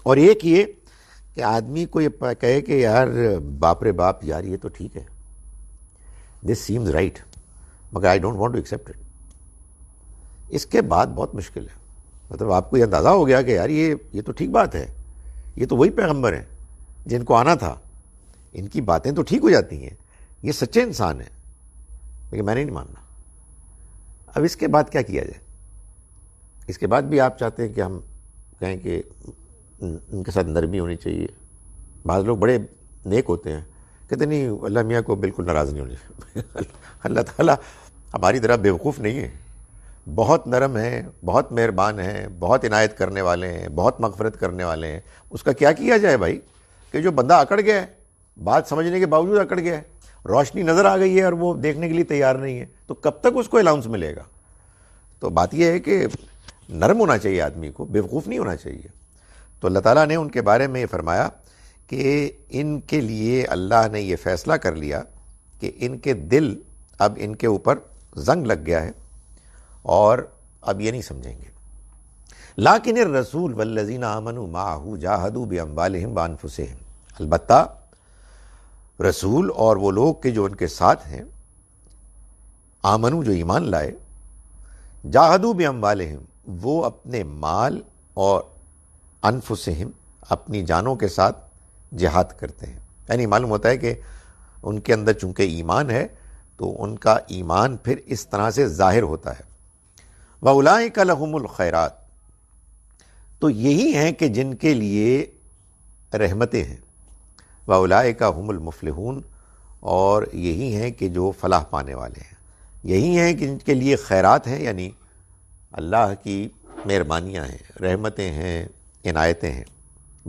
اور ایک یہ کہ آدمی کو یہ کہے کہ یار باپ رے باپ، یار یہ تو ٹھیک ہے، دس سیمز رائٹ، مگر I don't want to accept it. اس کے بعد بہت مشکل ہے. مطلب آپ کو یہ اندازہ ہو گیا کہ یار یہ تو ٹھیک بات ہے، یہ تو وہی پیغمبر ہیں جن کو آنا تھا، ان کی باتیں تو ٹھیک ہو جاتی ہیں، یہ سچے انسان ہیں، لیکن میں نہیں ماننا. اب اس کے بعد کیا کیا جائے؟ اس کے بعد بھی آپ چاہتے ہیں کہ ہم کہیں کہ ان کے ساتھ نرمی ہونی چاہیے. بعض لوگ بڑے نیک ہوتے ہیں، کہتے نہیں اللہ میاں کو بالکل ناراض نہیں ہونی چاہیے. اللہ تعالیٰ ہماری طرح بیوقوف نہیں ہے، بہت نرم ہیں، بہت مہربان ہیں، بہت عنایت کرنے والے ہیں، بہت مغفرت کرنے والے ہیں. اس کا کیا کیا جائے بھائی کہ جو بندہ اکڑ گیا ہے، بات سمجھنے کے باوجود اکڑ گیا ہے، روشنی نظر آ گئی ہے اور وہ دیکھنے کے لیے تیار نہیں ہے، تو کب تک اس کو الاؤنس ملے گا؟ تو بات یہ ہے کہ نرم ہونا چاہیے آدمی کو، بیوقوف نہیں ہونا چاہیے. تو اللہ تعالیٰ نے ان کے بارے میں یہ فرمایا کہ ان کے لیے اللہ نے یہ فیصلہ کر لیا کہ ان کے دل اب ان کے اوپر زنگ لگ گیا ہے اور اب یہ نہیں سمجھیں گے. لیکن الرسول والذین آمنوا معہ جاہدوا باموالہم وانفسہم، البتہ رسول اور وہ لوگ کہ جو ان کے ساتھ ہیں، آمنو جو ایمان لائے، جاہدوا باموالہم وہ اپنے مال اور انفسہم اپنی جانوں کے ساتھ جہاد کرتے ہیں. یعنی معلوم ہوتا ہے کہ ان کے اندر چونکہ ایمان ہے تو ان کا ایمان پھر اس طرح سے ظاہر ہوتا ہے. وَأُولَٰئِكَ لَهُمُ الْخَيْرَاتُ، تو یہی ہیں کہ جن کے لیے رحمتیں ہیں. وَأُولَٰئِكَ هُمُ الْمُفْلِحُونَ، اور یہی ہیں کہ جو فلاح پانے والے ہیں. یہی ہیں کہ جن کے لیے خیرات ہیں، یعنی اللہ کی مہربانیاں ہیں، رحمتیں ہیں، عنایتیں ہیں،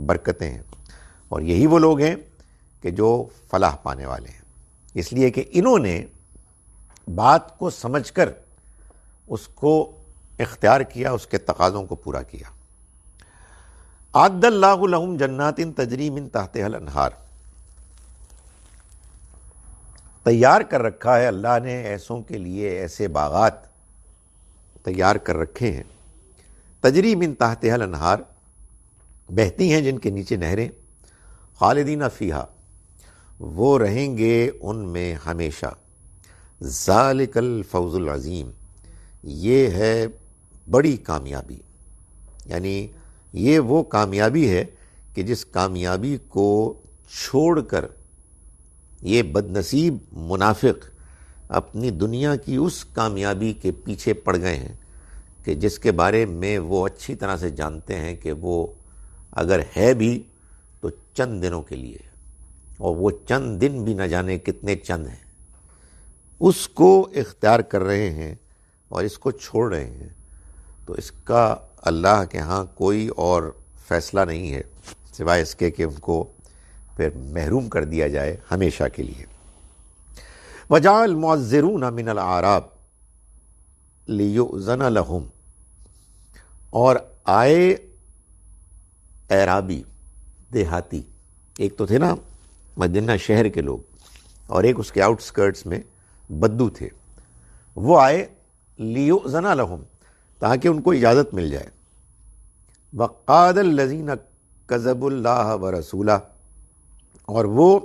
برکتیں ہیں. اور یہی وہ لوگ ہیں کہ جو فلاح پانے والے ہیں، اس لیے کہ انہوں نے بات کو سمجھ کر اس کو اختیار کیا، اس کے تقاضوں کو پورا کیا. اعد اللہ لہم جنات تجری من تحتہا الانہار، تیار کر رکھا ہے اللہ نے ایسوں کے لیے ایسے باغات تیار کر رکھے ہیں. تجری من تحتہا الانہار، بہتی ہیں جن کے نیچے نہریں، خالدین فیہا، وہ رہیں گے ان میں ہمیشہ، ذالک الفوز العظیم، یہ ہے بڑی کامیابی، یعنی یہ وہ کامیابی ہے کہ جس کامیابی کو چھوڑ کر یہ بد نصیب منافق اپنی دنیا کی اس کامیابی کے پیچھے پڑ گئے ہیں کہ جس کے بارے میں وہ اچھی طرح سے جانتے ہیں کہ وہ اگر ہے بھی تو چند دنوں کے لیے، اور وہ چند دن بھی نہ جانے کتنے چند ہیں، اس کو اختیار کر رہے ہیں اور اس کو چھوڑ رہے ہیں، تو اس کا اللہ کے ہاں کوئی اور فیصلہ نہیں ہے سوائے اس کے کہ ان کو پھر محروم کر دیا جائے ہمیشہ کے لیے۔ وَجَعَ الْمُعَذِّرُونَ مِنَ الْأَعْرَابِ لِيُؤْذَنَ لَهُمْ، اور آئے اعرابی، دیہاتی، ایک تو تھے نا مدینہ شہر کے لوگ اور ایک اس کے آؤٹ سکرٹس میں بدو تھے، وہ آئے لیؤذن لہم، تاکہ ان کو اجازت مل جائے۔ وقعد الذین کذبوا اللہ ورسولہ، اور وہ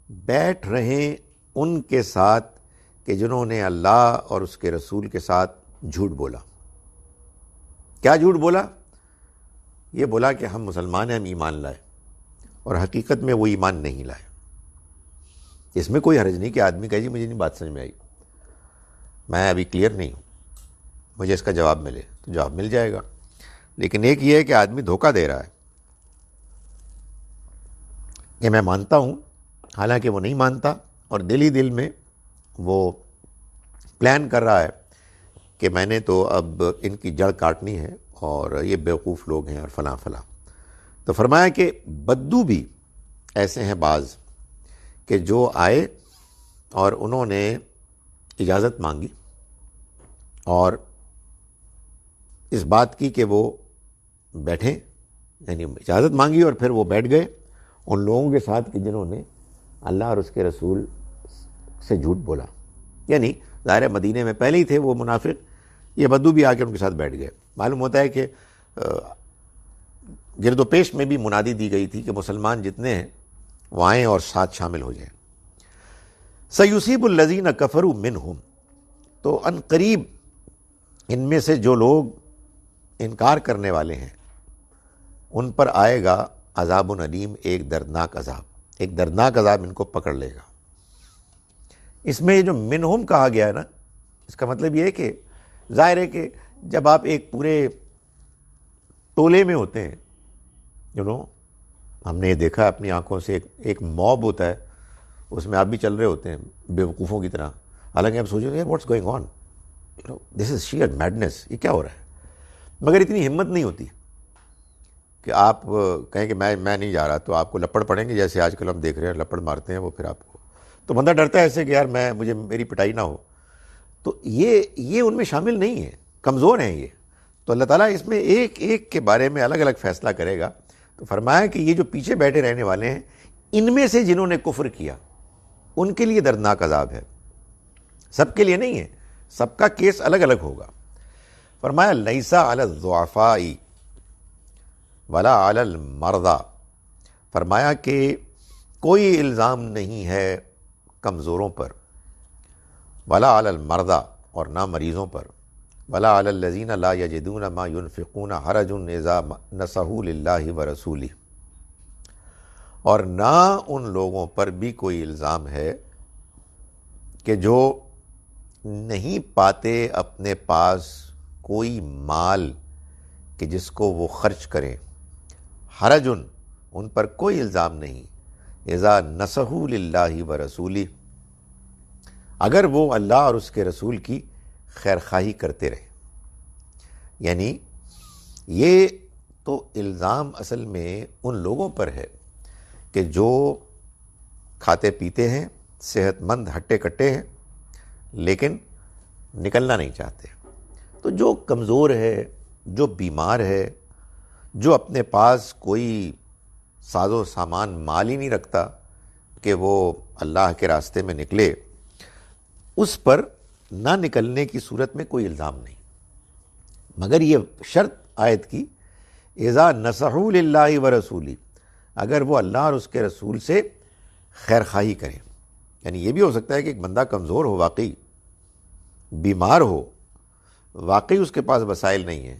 بیٹھ رہے ان کے ساتھ کہ جنہوں نے اللہ اور اس کے رسول کے ساتھ جھوٹ بولا۔ کیا جھوٹ بولا؟ یہ بولا کہ ہم مسلمان ہیں، ہم ایمان لائے، اور حقیقت میں وہ ایمان نہیں لائے۔ اس میں کوئی حرج نہیں کہ آدمی کہے جی مجھے نہیں بات سمجھ میں آئی، میں ابھی کلیئر نہیں ہوں، مجھے اس کا جواب ملے، تو جواب مل جائے گا۔ لیکن ایک یہ ہے کہ آدمی دھوکہ دے رہا ہے کہ میں مانتا ہوں، حالانکہ وہ نہیں مانتا، اور دل ہی دل میں وہ پلان کر رہا ہے کہ میں نے تو اب ان کی جڑ کاٹنی ہے اور یہ بیوقوف لوگ ہیں اور فلاں فلاں۔ تو فرمایا کہ بدو بھی ایسے ہیں بعض کہ جو آئے اور انہوں نے اجازت مانگی اور اس بات کی کہ وہ بیٹھیں، یعنی اجازت مانگی اور پھر وہ بیٹھ گئے ان لوگوں کے ساتھ کہ جنہوں نے اللہ اور اس کے رسول سے جھوٹ بولا۔ یعنی ظاہر مدینے میں پہلے ہی تھے وہ منافق، یہ بدو بھی آ کے ان کے ساتھ بیٹھ گئے۔ معلوم ہوتا ہے کہ گرد و پیش میں بھی منادی دی گئی تھی کہ مسلمان جتنے ہیں وہ آئیں اور ساتھ شامل ہو جائیں۔ سیصیب الذین کفروا منہم، تو ان قریب ان میں سے جو لوگ انکار کرنے والے ہیں ان پر آئے گا عذاب علیم، ایک دردناک عذاب، ایک دردناک عذاب ان کو پکڑ لے گا۔ اس میں جو منہم کہا گیا ہے نا، اس کا مطلب یہ ہے کہ ظاہر ہے کہ جب آپ ایک پورے ٹولے میں ہوتے ہیں، ہم نے یہ دیکھا اپنی آنکھوں سے، ایک موب ہوتا ہے، اس میں آپ بھی چل رہے ہوتے ہیں بیوقوفوں کی طرح، حالانکہ آپ سوچیں گے what's going on, this is share madness, یہ کیا ہو رہا ہے، مگر اتنی ہمت نہیں ہوتی کہ آپ کہیں کہ میں نہیں جا رہا، تو آپ کو لپڑ پڑیں گے، جیسے آج کل ہم دیکھ رہے ہیں لپڑ مارتے ہیں وہ، پھر آپ کو تو بندہ ڈرتا ہے ایسے کہ یار مجھے میری پٹائی نہ ہو۔ تو یہ ان میں شامل نہیں ہے، کمزور ہیں یہ، تو اللہ تعالیٰ اس میں ایک ایک کے بارے میں الگ الگ فیصلہ کرے گا۔ تو فرمایا کہ یہ جو پیچھے بیٹھے رہنے والے ہیں، ان میں سے جنہوں نے کفر کیا ان کے لیے دردناک عذاب ہے، سب کے لیے نہیں ہے، سب کا کیس الگ الگ ہوگا۔ فرمایا لیس علی الضعفاء ولا علی المرضى، فرمایا کہ کوئی الزام نہیں ہے کمزوروں پر، ولا علی المرضى، اور نہ مریضوں پر، ولا علی الذین لا یجدون ما ينفقون حرج اذا نصحوا للہ ورسولہ، اور نہ ان لوگوں پر بھی کوئی الزام ہے کہ جو نہیں پاتے اپنے پاس کوئی مال کہ جس کو وہ خرچ کریں، حرج، ان پر کوئی الزام نہیں، اذا نصحوا للہ ورسولہ، اگر وہ اللہ اور اس کے رسول کی خیر خواہی کرتے رہے۔ یعنی یہ تو الزام اصل میں ان لوگوں پر ہے کہ جو کھاتے پیتے ہیں، صحت مند ہٹے کٹے ہیں، لیکن نکلنا نہیں چاہتے۔ تو جو کمزور ہے، جو بیمار ہے، جو اپنے پاس کوئی ساز و سامان مال ہی نہیں رکھتا کہ وہ اللہ کے راستے میں نکلے، اس پر نہ نکلنے کی صورت میں کوئی الزام نہیں، مگر یہ شرط آیت کی اذا نصحوا للہ ورسولہ، اگر وہ اللہ اور اس کے رسول سے خیر خواہی کریں. یعنی یہ بھی ہو سکتا ہے کہ ایک بندہ کمزور ہو، واقعی بیمار ہو، واقعی اس کے پاس وسائل نہیں ہیں،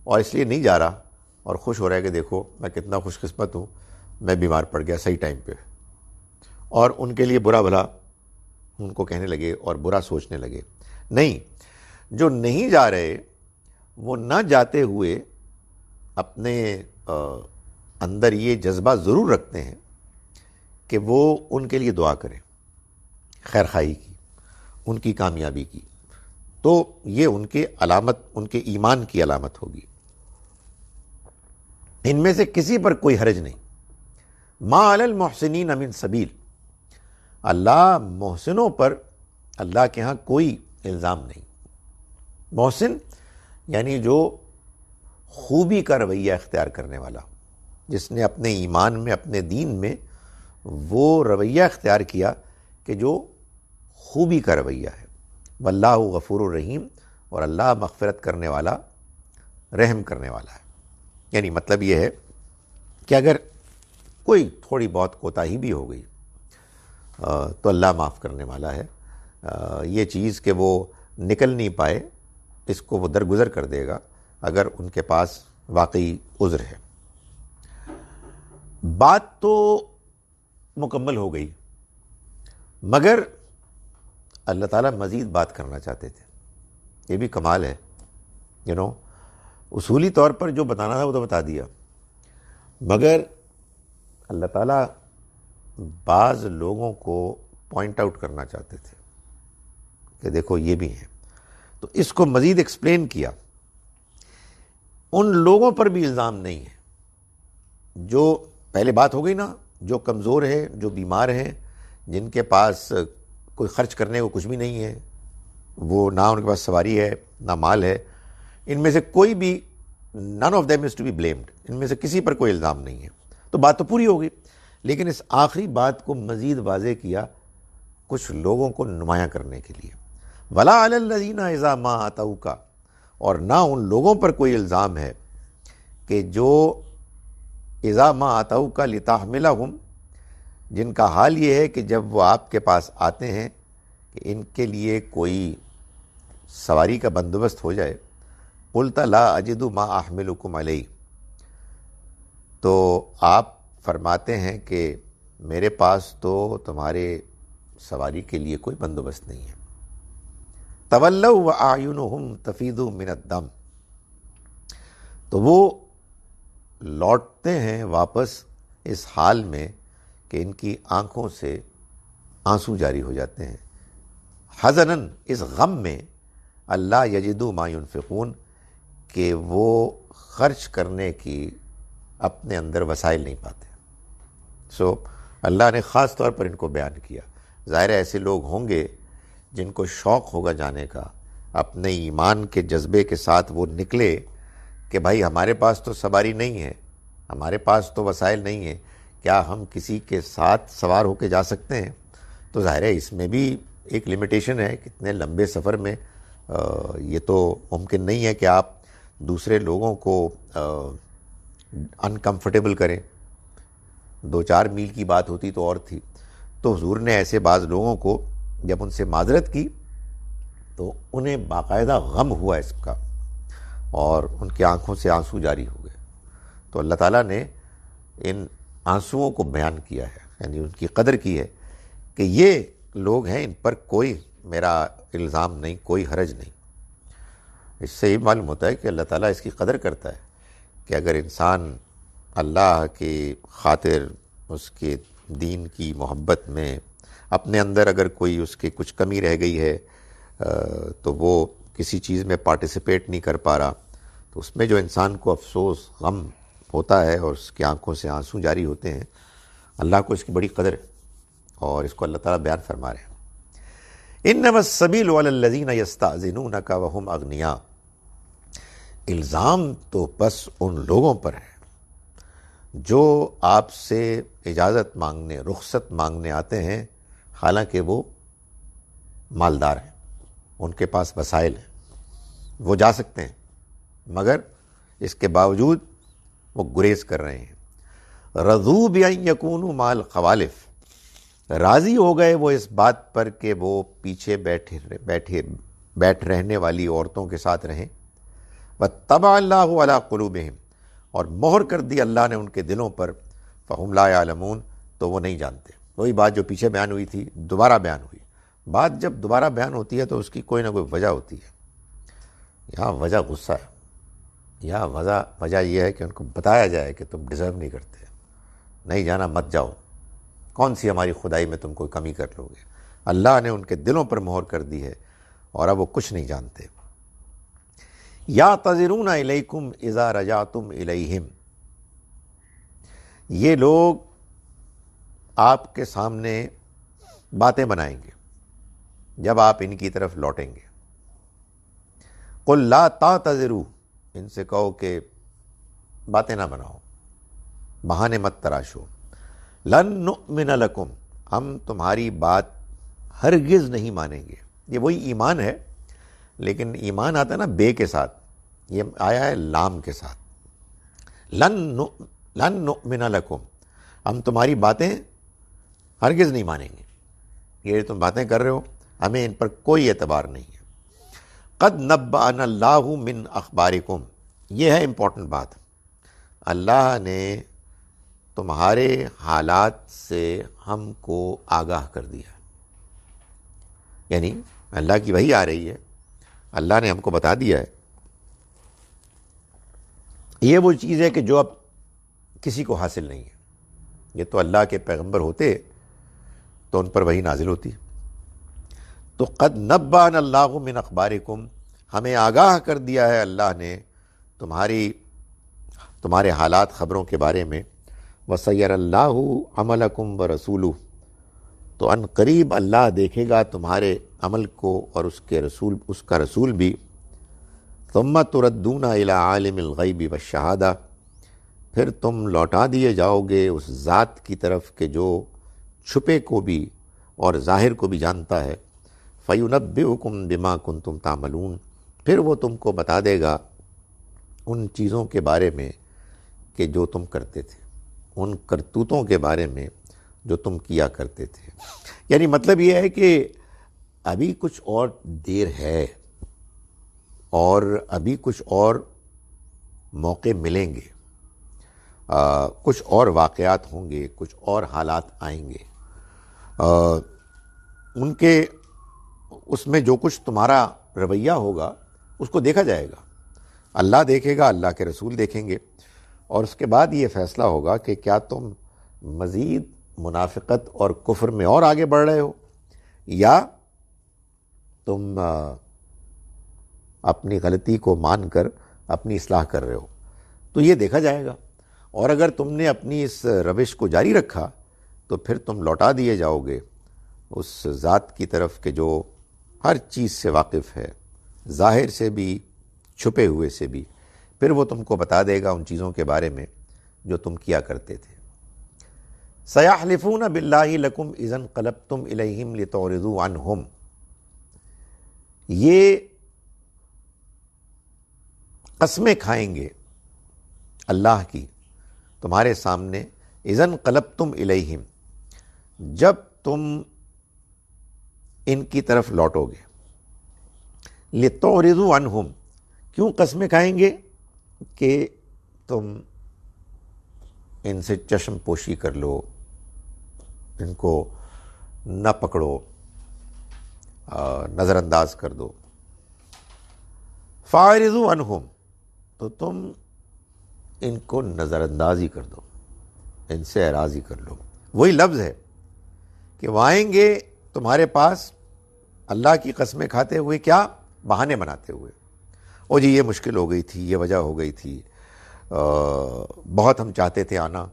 اور اس لیے نہیں جا رہا اور خوش ہو رہا ہے کہ دیکھو میں کتنا خوش قسمت ہوں، میں بیمار پڑ گیا صحیح ٹائم پہ، اور ان کے لیے برا بھلا ان کو کہنے لگے اور برا سوچنے لگے. نہیں، جو نہیں جا رہے وہ نہ جاتے ہوئے اپنے اندر یہ جذبہ ضرور رکھتے ہیں کہ وہ ان کے لیے دعا کریں، خیر خواہی کی، ان کی کامیابی کی، تو یہ ان کے علامت، ان کے ایمان کی علامت ہوگی. ان میں سے کسی پر کوئی حرج نہیں. ما علی المحسنین من سبیل، اللہ محسنوں پر اللہ کے ہاں کوئی الزام نہیں. محسن یعنی جو خوبی کا رویہ اختیار کرنے والا، جس نے اپنے ایمان میں، اپنے دین میں وہ رویہ اختیار کیا کہ جو خوبی کا رویہ ہے. واللہ غفور الرحیم، اور اللہ مغفرت کرنے والا، رحم کرنے والا ہے. یعنی مطلب یہ ہے کہ اگر کوئی تھوڑی بہت کوتاہی بھی ہو گئی تو اللہ معاف کرنے والا ہے. یہ چیز کہ وہ نکل نہیں پائے، اس کو وہ درگزر کر دے گا اگر ان کے پاس واقعی عذر ہے. بات تو مکمل ہو گئی، مگر اللہ تعالیٰ مزید بات کرنا چاہتے تھے. یہ بھی کمال ہے، اصولی طور پر جو بتانا تھا وہ تو بتا دیا، مگر اللہ تعالیٰ بعض لوگوں کو پوائنٹ آؤٹ کرنا چاہتے تھے کہ دیکھو یہ بھی ہیں، تو اس کو مزید ایکسپلین کیا. ان لوگوں پر بھی الزام نہیں ہے جو پہلے بات ہو گئی نا، جو کمزور ہے، جو بیمار ہیں، جن کے پاس کوئی خرچ کرنے کو کچھ بھی نہیں ہے، وہ نہ ان کے پاس سواری ہے نہ مال ہے. ان میں سے کوئی بھی none of them is to be blamed، ان میں سے کسی پر کوئی الزام نہیں ہے. تو بات تو پوری ہو گئی، لیکن اس آخری بات کو مزید واضح کیا کچھ لوگوں کو نمایاں کرنے کے لیے. وَلَا عَلَى الَّذِينَ إِذَا مَا أَتَوْكَ، اور نہ ان لوگوں پر کوئی الزام ہے کہ جو اذا ما اتوک لتحملہم، جن کا حال یہ ہے کہ جب وہ آپ کے پاس آتے ہیں کہ ان کے لیے کوئی سواری کا بندوبست ہو جائے، قلت لا اجد ما احملکم علیہ، تو آپ فرماتے ہیں کہ میرے پاس تو تمہارے سواری کے لیے کوئی بندوبست نہیں ہے. تولوا واعینہم تفیض من الدم، تو وہ لوٹتے ہیں واپس اس حال میں کہ ان کی آنکھوں سے آنسو جاری ہو جاتے ہیں. حزناً، اس غم میں، اللہ یجدوا ما ينفقون، کہ وہ خرچ کرنے کی اپنے اندر وسائل نہیں پاتے. سو اللہ نے خاص طور پر ان کو بیان کیا. ظاہر ہے ایسے لوگ ہوں گے جن کو شوق ہوگا جانے کا، اپنے ایمان کے جذبے کے ساتھ وہ نکلے کہ بھائی ہمارے پاس تو سواری نہیں ہے، ہمارے پاس تو وسائل نہیں ہیں، کیا ہم کسی کے ساتھ سوار ہو کے جا سکتے ہیں؟ تو ظاہر ہے اس میں بھی ایک لمیٹیشن ہے، کتنے لمبے سفر میں یہ تو ممکن نہیں ہے کہ آپ دوسرے لوگوں کو انکمفرٹیبل کریں. 2-4 میل کی بات ہوتی تو اور تھی. تو حضور نے ایسے بعض لوگوں کو جب ان سے معذرت کی تو انہیں باقاعدہ غم ہوا اس کا، اور ان کی آنکھوں سے آنسو جاری ہو گئے. تو اللہ تعالیٰ نے ان آنسوؤں کو بیان کیا ہے، یعنی ان کی قدر کی ہے کہ یہ لوگ ہیں، ان پر کوئی میرا الزام نہیں، کوئی حرج نہیں. اس سے یہ معلوم ہوتا ہے کہ اللہ تعالیٰ اس کی قدر کرتا ہے کہ اگر انسان اللہ کی خاطر، اس کے دین کی محبت میں اپنے اندر اگر کوئی اس کی کچھ کمی رہ گئی ہے تو وہ کسی چیز میں پارٹیسپیٹ نہیں کر پا رہا، تو اس میں جو انسان کو افسوس، غم ہوتا ہے اور اس کی آنکھوں سے آنسو جاری ہوتے ہیں، اللہ کو اس کی بڑی قدر ہے، اور اس کو اللہ تعالیٰ بیان فرما رہے ہیں. انما السبیل علی الذین یستأذنونک وہم اغنیاء، الزام تو بس ان لوگوں پر ہے جو آپ سے اجازت مانگنے، رخصت مانگنے آتے ہیں حالانکہ وہ مالدار ہیں، ان کے پاس وسائل ہیں، وہ جا سکتے ہیں، مگر اس کے باوجود وہ گریز کر رہے ہیں۔ رضو بأن یکونوا مع الخوالف، راضی ہو گئے وہ اس بات پر کہ وہ پیچھے بیٹھ رہنے والی عورتوں کے ساتھ رہیں۔ وَطَّبَعَ اللَّهُ عَلَىٰ قُلُوبِهِمْ، اور مہر کر دی اللہ نے ان کے دلوں پر، فَهُمْ لَا يَعْلَمُونَ، تو وہ نہیں جانتے۔ وہی بات جو پیچھے بیان ہوئی تھی دوبارہ بیان ہوئی۔ بات جب دوبارہ بیان ہوتی ہے تو اس کی کوئی نہ کوئی وجہ ہوتی ہے۔ یہاں وجہ غصہ ہے، یہاں وجہ یہ ہے کہ ان کو بتایا جائے کہ تم ڈیزرو نہیں کرتے، نہیں جانا مت جاؤ، کون سی ہماری خدائی میں تم کوئی کمی کر لو گے۔ اللہ نے ان کے دلوں پر مہر کر دی ہے اور اب وہ کچھ نہیں جانتے۔ یعتذرون الیکم اذا رجعتم الیہم، یہ لوگ آپ کے سامنے باتیں بنائیں گے جب آپ ان کی طرف لوٹیں گے۔ قل لا تعتذروا، ان سے کہو کہ باتیں نہ بناؤ، بہانے مت تراشو۔ لن نؤمن لکم، ہم تمہاری بات ہرگز نہیں مانیں گے۔ یہ وہی ایمان ہے، لیکن ایمان آتا ہے نا بے کے ساتھ، یہ آیا ہے لام کے ساتھ۔ لن نؤمن لکم، ہم تمہاری باتیں ہرگز نہیں مانیں گے، یہ تم باتیں کر رہے ہو ہمیں ان پر کوئی اعتبار نہیں ہے۔ قد نبأنا اللہ من اخبارکم، یہ ہے امپورٹنٹ بات، اللہ نے تمہارے حالات سے ہم کو آگاہ کر دیا، یعنی اللہ کی وحی آ رہی ہے، اللہ نے ہم کو بتا دیا ہے۔ یہ وہ چیز ہے کہ جو اب کسی کو حاصل نہیں ہے، یہ تو اللہ کے پیغمبر ہوتے تو ان پر وحی نازل ہوتی۔ تو قد نبأنا اللہ من اخبارکم، ہمیں آگاہ کر دیا ہے اللہ نے تمہارے حالات خبروں کے بارے میں۔ وَسَيَرَ اللَّهُ عَمَلَكُمْ وَرَسُولُهُ، تو ان قریب اللہ دیکھے گا تمہارے عمل کو اور اس کا رسول بھی۔ ثُمَّ تُرَدُّونَ إِلَىٰ عَالِمِ الْغَيْبِ وَالشَّهَادَةِ، پھر تم لوٹا دیے جاؤ گے اس ذات کی طرف کہ جو چھپے کو بھی اور ظاہر کو بھی جانتا ہے۔ فَيُنَبِّئُكُم بِمَا كُنتُمْ تَعْمَلُونَ، پھر وہ تم کو بتا دے گا ان چیزوں کے بارے میں کہ جو تم کرتے تھے، ان کرتوتوں کے بارے میں جو تم کیا کرتے تھے۔ یعنی مطلب یہ ہے کہ ابھی کچھ اور دیر ہے اور ابھی کچھ اور موقع ملیں گے، کچھ اور واقعات ہوں گے، کچھ اور حالات آئیں گے، ان کے اس میں جو کچھ تمہارا رویہ ہوگا اس کو دیکھا جائے گا، اللہ دیکھے گا، اللہ کے رسول دیکھیں گے، اور اس کے بعد یہ فیصلہ ہوگا کہ کیا تم مزید منافقت اور کفر میں اور آگے بڑھ رہے ہو یا تم اپنی غلطی کو مان کر اپنی اصلاح کر رہے ہو، تو یہ دیکھا جائے گا۔ اور اگر تم نے اپنی اس روش کو جاری رکھا تو پھر تم لوٹا دیے جاؤ گے اس ذات کی طرف کہ جو ہر چیز سے واقف ہے، ظاہر سے بھی چھپے ہوئے سے بھی، پھر وہ تم کو بتا دے گا ان چیزوں کے بارے میں جو تم کیا کرتے تھے۔ سَيَحْلِفُونَ بِاللَّهِ لَكُمْ إِذَا انقَلَبْتُمْ إِلَيْهِمْ لِتُعْرِضُوا عَنْهُمْ، یہ قسمیں کھائیں گے اللہ کی تمہارے سامنے، اِذَا انقَلَبْتُمْ إِلَيْهِمْ، جب تم ان کی طرف لوٹو گے۔ لِتُعْرِضُوا عَنْهُمْ، کیوں قسمیں کھائیں گے؟ کہ تم ان سے چشم پوشی کر لو، ان کو نہ پکڑو، نظر انداز کر دو۔ فَأَعْرِضُوا عَنْهُمْ، تو تم ان کو نظر انداز ہی کر دو، ان سے اعراض ہی کر لو۔ وہی لفظ ہے کہ وہ آئیں گے تمہارے پاس اللہ کی قسمیں کھاتے ہوئے، کیا بہانے بناتے ہوئے، او جی یہ مشکل ہو گئی تھی، یہ وجہ ہو گئی تھی، بہت ہم چاہتے تھے آنا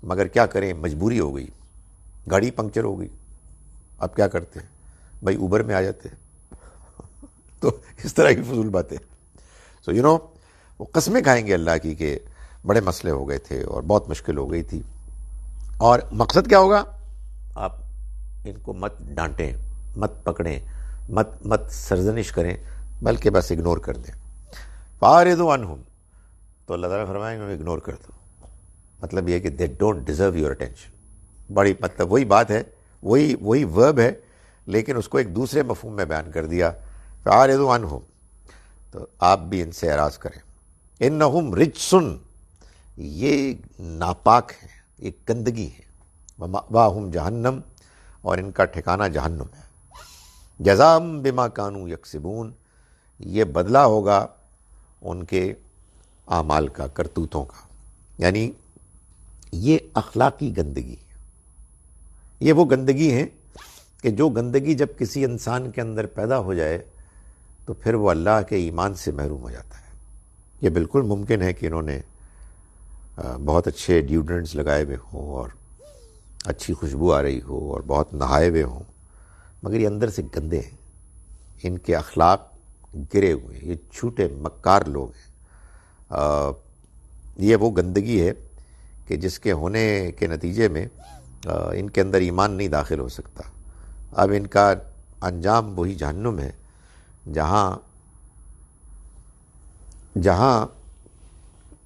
مگر کیا کریں مجبوری ہو گئی، گاڑی پنکچر ہو گئی، اب کیا کرتے ہیں بھائی اوبر میں آ جاتے ہیں تو اس طرح کی فضول باتیں۔ سو وہ قسمیں کھائیں گے اللہ کی کہ بڑے مسئلے ہو گئے تھے اور بہت مشکل ہو گئی تھی، اور مقصد کیا ہوگا؟ آپ ان کو مت ڈانٹیں، مت پکڑیں، مت سرزنش کریں، بلکہ بس اگنور کر دیں۔ فَأَعْرِضُوا عَنْهُمْ، تو اللہ تعالیٰ فرمائیں گے اگنور کر دو. مطلب یہ کہ they don't deserve your attention. بڑی مطلب وہی بات ہے, وہی ورب ہے, لیکن اس کو ایک دوسرے مفہوم میں بیان کر دیا. فاعرضوا عنہم, تو آپ بھی ان سے اعراض کریں. انہم رجسن, یہ ناپاک ہیں, یہ گندگی ہے. ومأواہم جہنم, اور ان کا ٹھکانہ جہنم ہے. جزاء بما کانوا یکسبون, یہ بدلہ ہوگا ان کے اعمال کا, کرتوتوں کا. یعنی یہ اخلاقی گندگی ہے. یہ وہ گندگی ہے کہ جو گندگی جب کسی انسان کے اندر پیدا ہو جائے تو پھر وہ اللہ کے ایمان سے محروم ہو جاتا ہے. یہ بالکل ممکن ہے کہ انہوں نے بہت اچھے ڈیوڈرنٹس لگائے ہوئے ہوں اور اچھی خوشبو آ رہی ہو اور بہت نہائے ہوئے ہوں, مگر یہ اندر سے گندے ہیں. ان کے اخلاق گرے ہوئے ہیں. یہ چھوٹے مکار لوگ ہیں. یہ وہ گندگی ہے کہ جس کے ہونے کے نتیجے میں ان کے اندر ایمان نہیں داخل ہو سکتا. اب ان کا انجام وہی جہنم ہے جہاں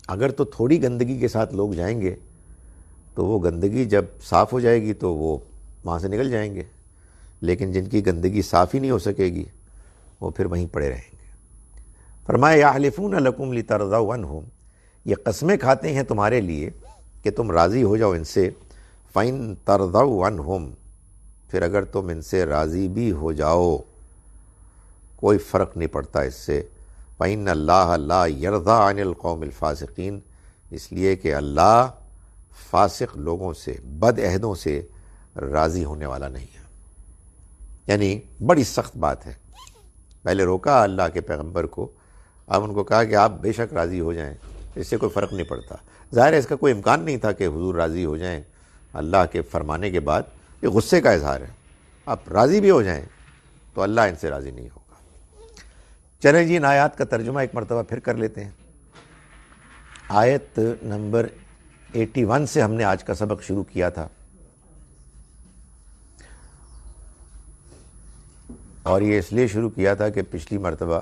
اگر تو تھوڑی گندگی کے ساتھ لوگ جائیں گے تو وہ گندگی جب صاف ہو جائے گی تو وہ وہاں سے نکل جائیں گے, لیکن جن کی گندگی صاف ہی نہیں ہو سکے گی وہ پھر وہیں پڑے رہیں گے. فرمایا یحلفون لکم لترضوا عنہم, یہ قسمیں کھاتے ہیں تمہارے لیے کہ تم راضی ہو جاؤ ان سے. فَإِن تَرْضَوْا عَنْهُمْ, پھر اگر تم ان سے راضی بھی ہو جاؤ کوئی فرق نہیں پڑتا اس سے. فَإِنَّ اللَّهَ لَا يَرْضَىٰ عَنِ الْقَوْمِ الْفَاسِقِينَ, اس لیے کہ اللہ فاسق لوگوں سے, بد عہدوں سے راضی ہونے والا نہیں ہے. یعنی بڑی سخت بات ہے. پہلے روکا اللہ کے پیغمبر کو, اب ان کو کہا کہ آپ بے شک راضی ہو جائیں, اس سے کوئی فرق نہیں پڑتا. ظاہر ہے اس کا کوئی امکان نہیں تھا کہ حضور راضی ہو جائیں اللہ کے فرمانے کے بعد. یہ غصے کا اظہار ہے. آپ راضی بھی ہو جائیں تو اللہ ان سے راضی نہیں ہوگا. چلیں جی, ان آیات کا ترجمہ ایک مرتبہ پھر کر لیتے ہیں. آیت نمبر 81 سے ہم نے آج کا سبق شروع کیا تھا, اور یہ اس لیے شروع کیا تھا کہ پچھلی مرتبہ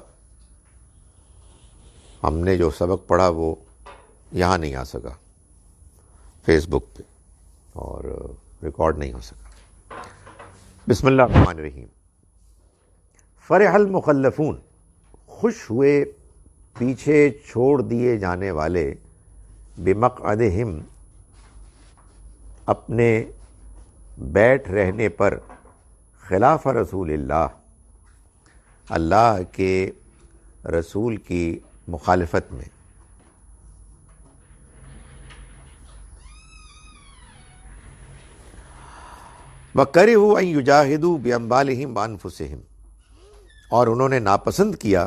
ہم نے جو سبق پڑھا وہ یہاں نہیں آ سکا, فیس بک پہ, اور ریکارڈ نہیں ہو سکا. بسم اللہ الرحمن الرحیم. فرح المخلفون, خوش ہوئے پیچھے چھوڑ دیے جانے والے, بمقعدہم, اپنے بیٹھ رہنے پر, خلاف رسول اللہ, اللہ کے رسول کی مخالفت میں. وَكَرِهُوا أَن يُجَاهِدُوا بِأَمْوَالِهِمْ وَأَنفُسِهِمْ, اور انہوں نے ناپسند کیا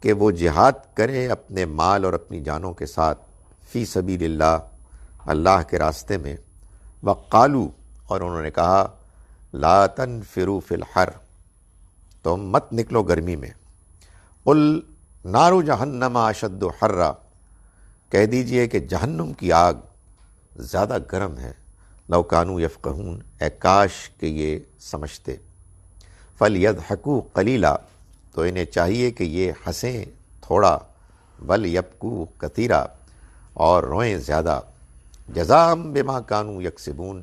کہ وہ جہاد کریں اپنے مال اور اپنی جانوں کے ساتھ, فی سبیل اللہ, اللہ کے راستے میں. وَقَالُوا, اور انہوں نے کہا, لا تنفروا فی الحر, تم مت نکلو گرمی میں. قل نار جہنم اشد حرا, کہہ دیجئے کہ جہنم کی آگ زیادہ گرم ہے. لو کانوا یفقہون, اے کاش کہ یہ سمجھتے. فلیضحکوا قلیلا, تو انہیں چاہیے کہ یہ ہنسیں تھوڑا. ولیبکوا کثیرا, اور روئیں زیادہ. جزاء بما کانوا یکسبون,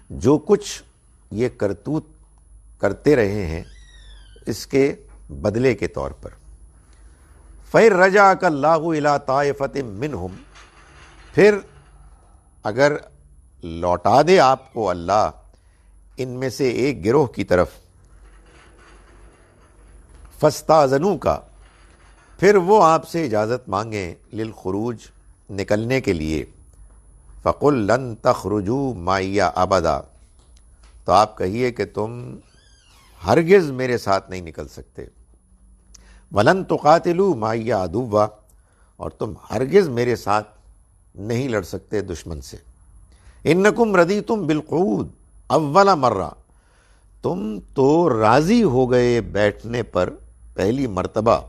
جو کچھ یہ کرتوت کرتے رہے ہیں اس کے بدلے کے طور پر. فَإِن رَجَعَكَ اللَّهُ إِلَىٰ طَائِفَةٍ مِّنْهُمْ, پھر اگر لوٹا دے آپ کو اللہ ان میں سے ایک گروہ کی طرف. فَاسْتَأْذَنُوكَ, پھر وہ آپ سے اجازت مانگیں, للخروج, نکلنے کے لیے. فَقُلْ لَن تَخْرُجُوا مَعِيَّ أَبَدًا, تو آپ کہیے کہ تم ہرگز میرے ساتھ نہیں نکل سکتے. وَلَن تُقَاتِلُوا مَعِيَّ عَدُوًّا, اور تم ہرگز میرے ساتھ نہیں لڑ سکتے دشمن سے. اِنَّكُمْ رَضِيتُمْ بِالْقُعُودِ أَوَّلَ مَرَّةٍ, تم تو راضی ہو گئے بیٹھنے پر پہلی مرتبہ.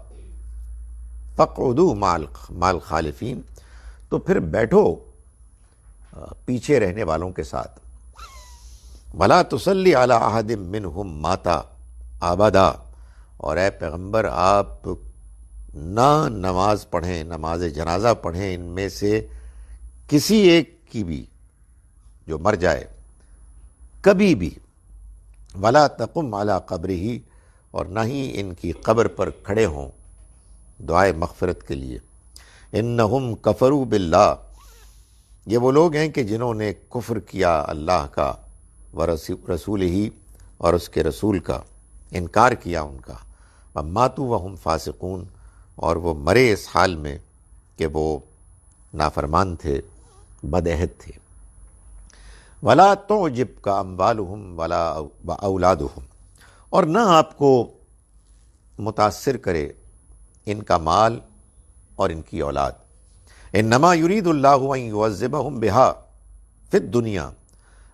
فَاقْعُدُوا مَعَ الْخَالِفِينَ, تو پھر بیٹھو پیچھے رہنے والوں کے ساتھ. وَلَا تُصَلِّ عَلَىٰ أَحَدٍ مِّنْهُمْ مَاتَ أَبَدًا, اور اے پیغمبر آپ نہ نماز پڑھیں، نماز جنازہ پڑھیں ان میں سے کسی ایک کی بھی جو مر جائے کبھی بھی، ولا تقم علی قبرہ، اور نہ ہی ان کی قبر پر کھڑے ہوں دعائے مغفرت کے لیے۔ انہم کفروا باللہ، یہ وہ لوگ ہیں کہ جنہوں نے کفر کیا اللہ کا، ورسولہ، اور اس کے رسول کا، انکار کیا ان کا، وماتوا وہم فاسقون، اور وہ مرے اس حال میں کہ وہ نافرمان تھے، بدعہد تھے۔ ولا تعجبک اموالہم ولا اولادہم، اور نہ آپ کو متاثر کرے ان کا مال اور ان کی اولاد۔ انما یرید اللہ ان یعذبہم بہا فی الدنیا،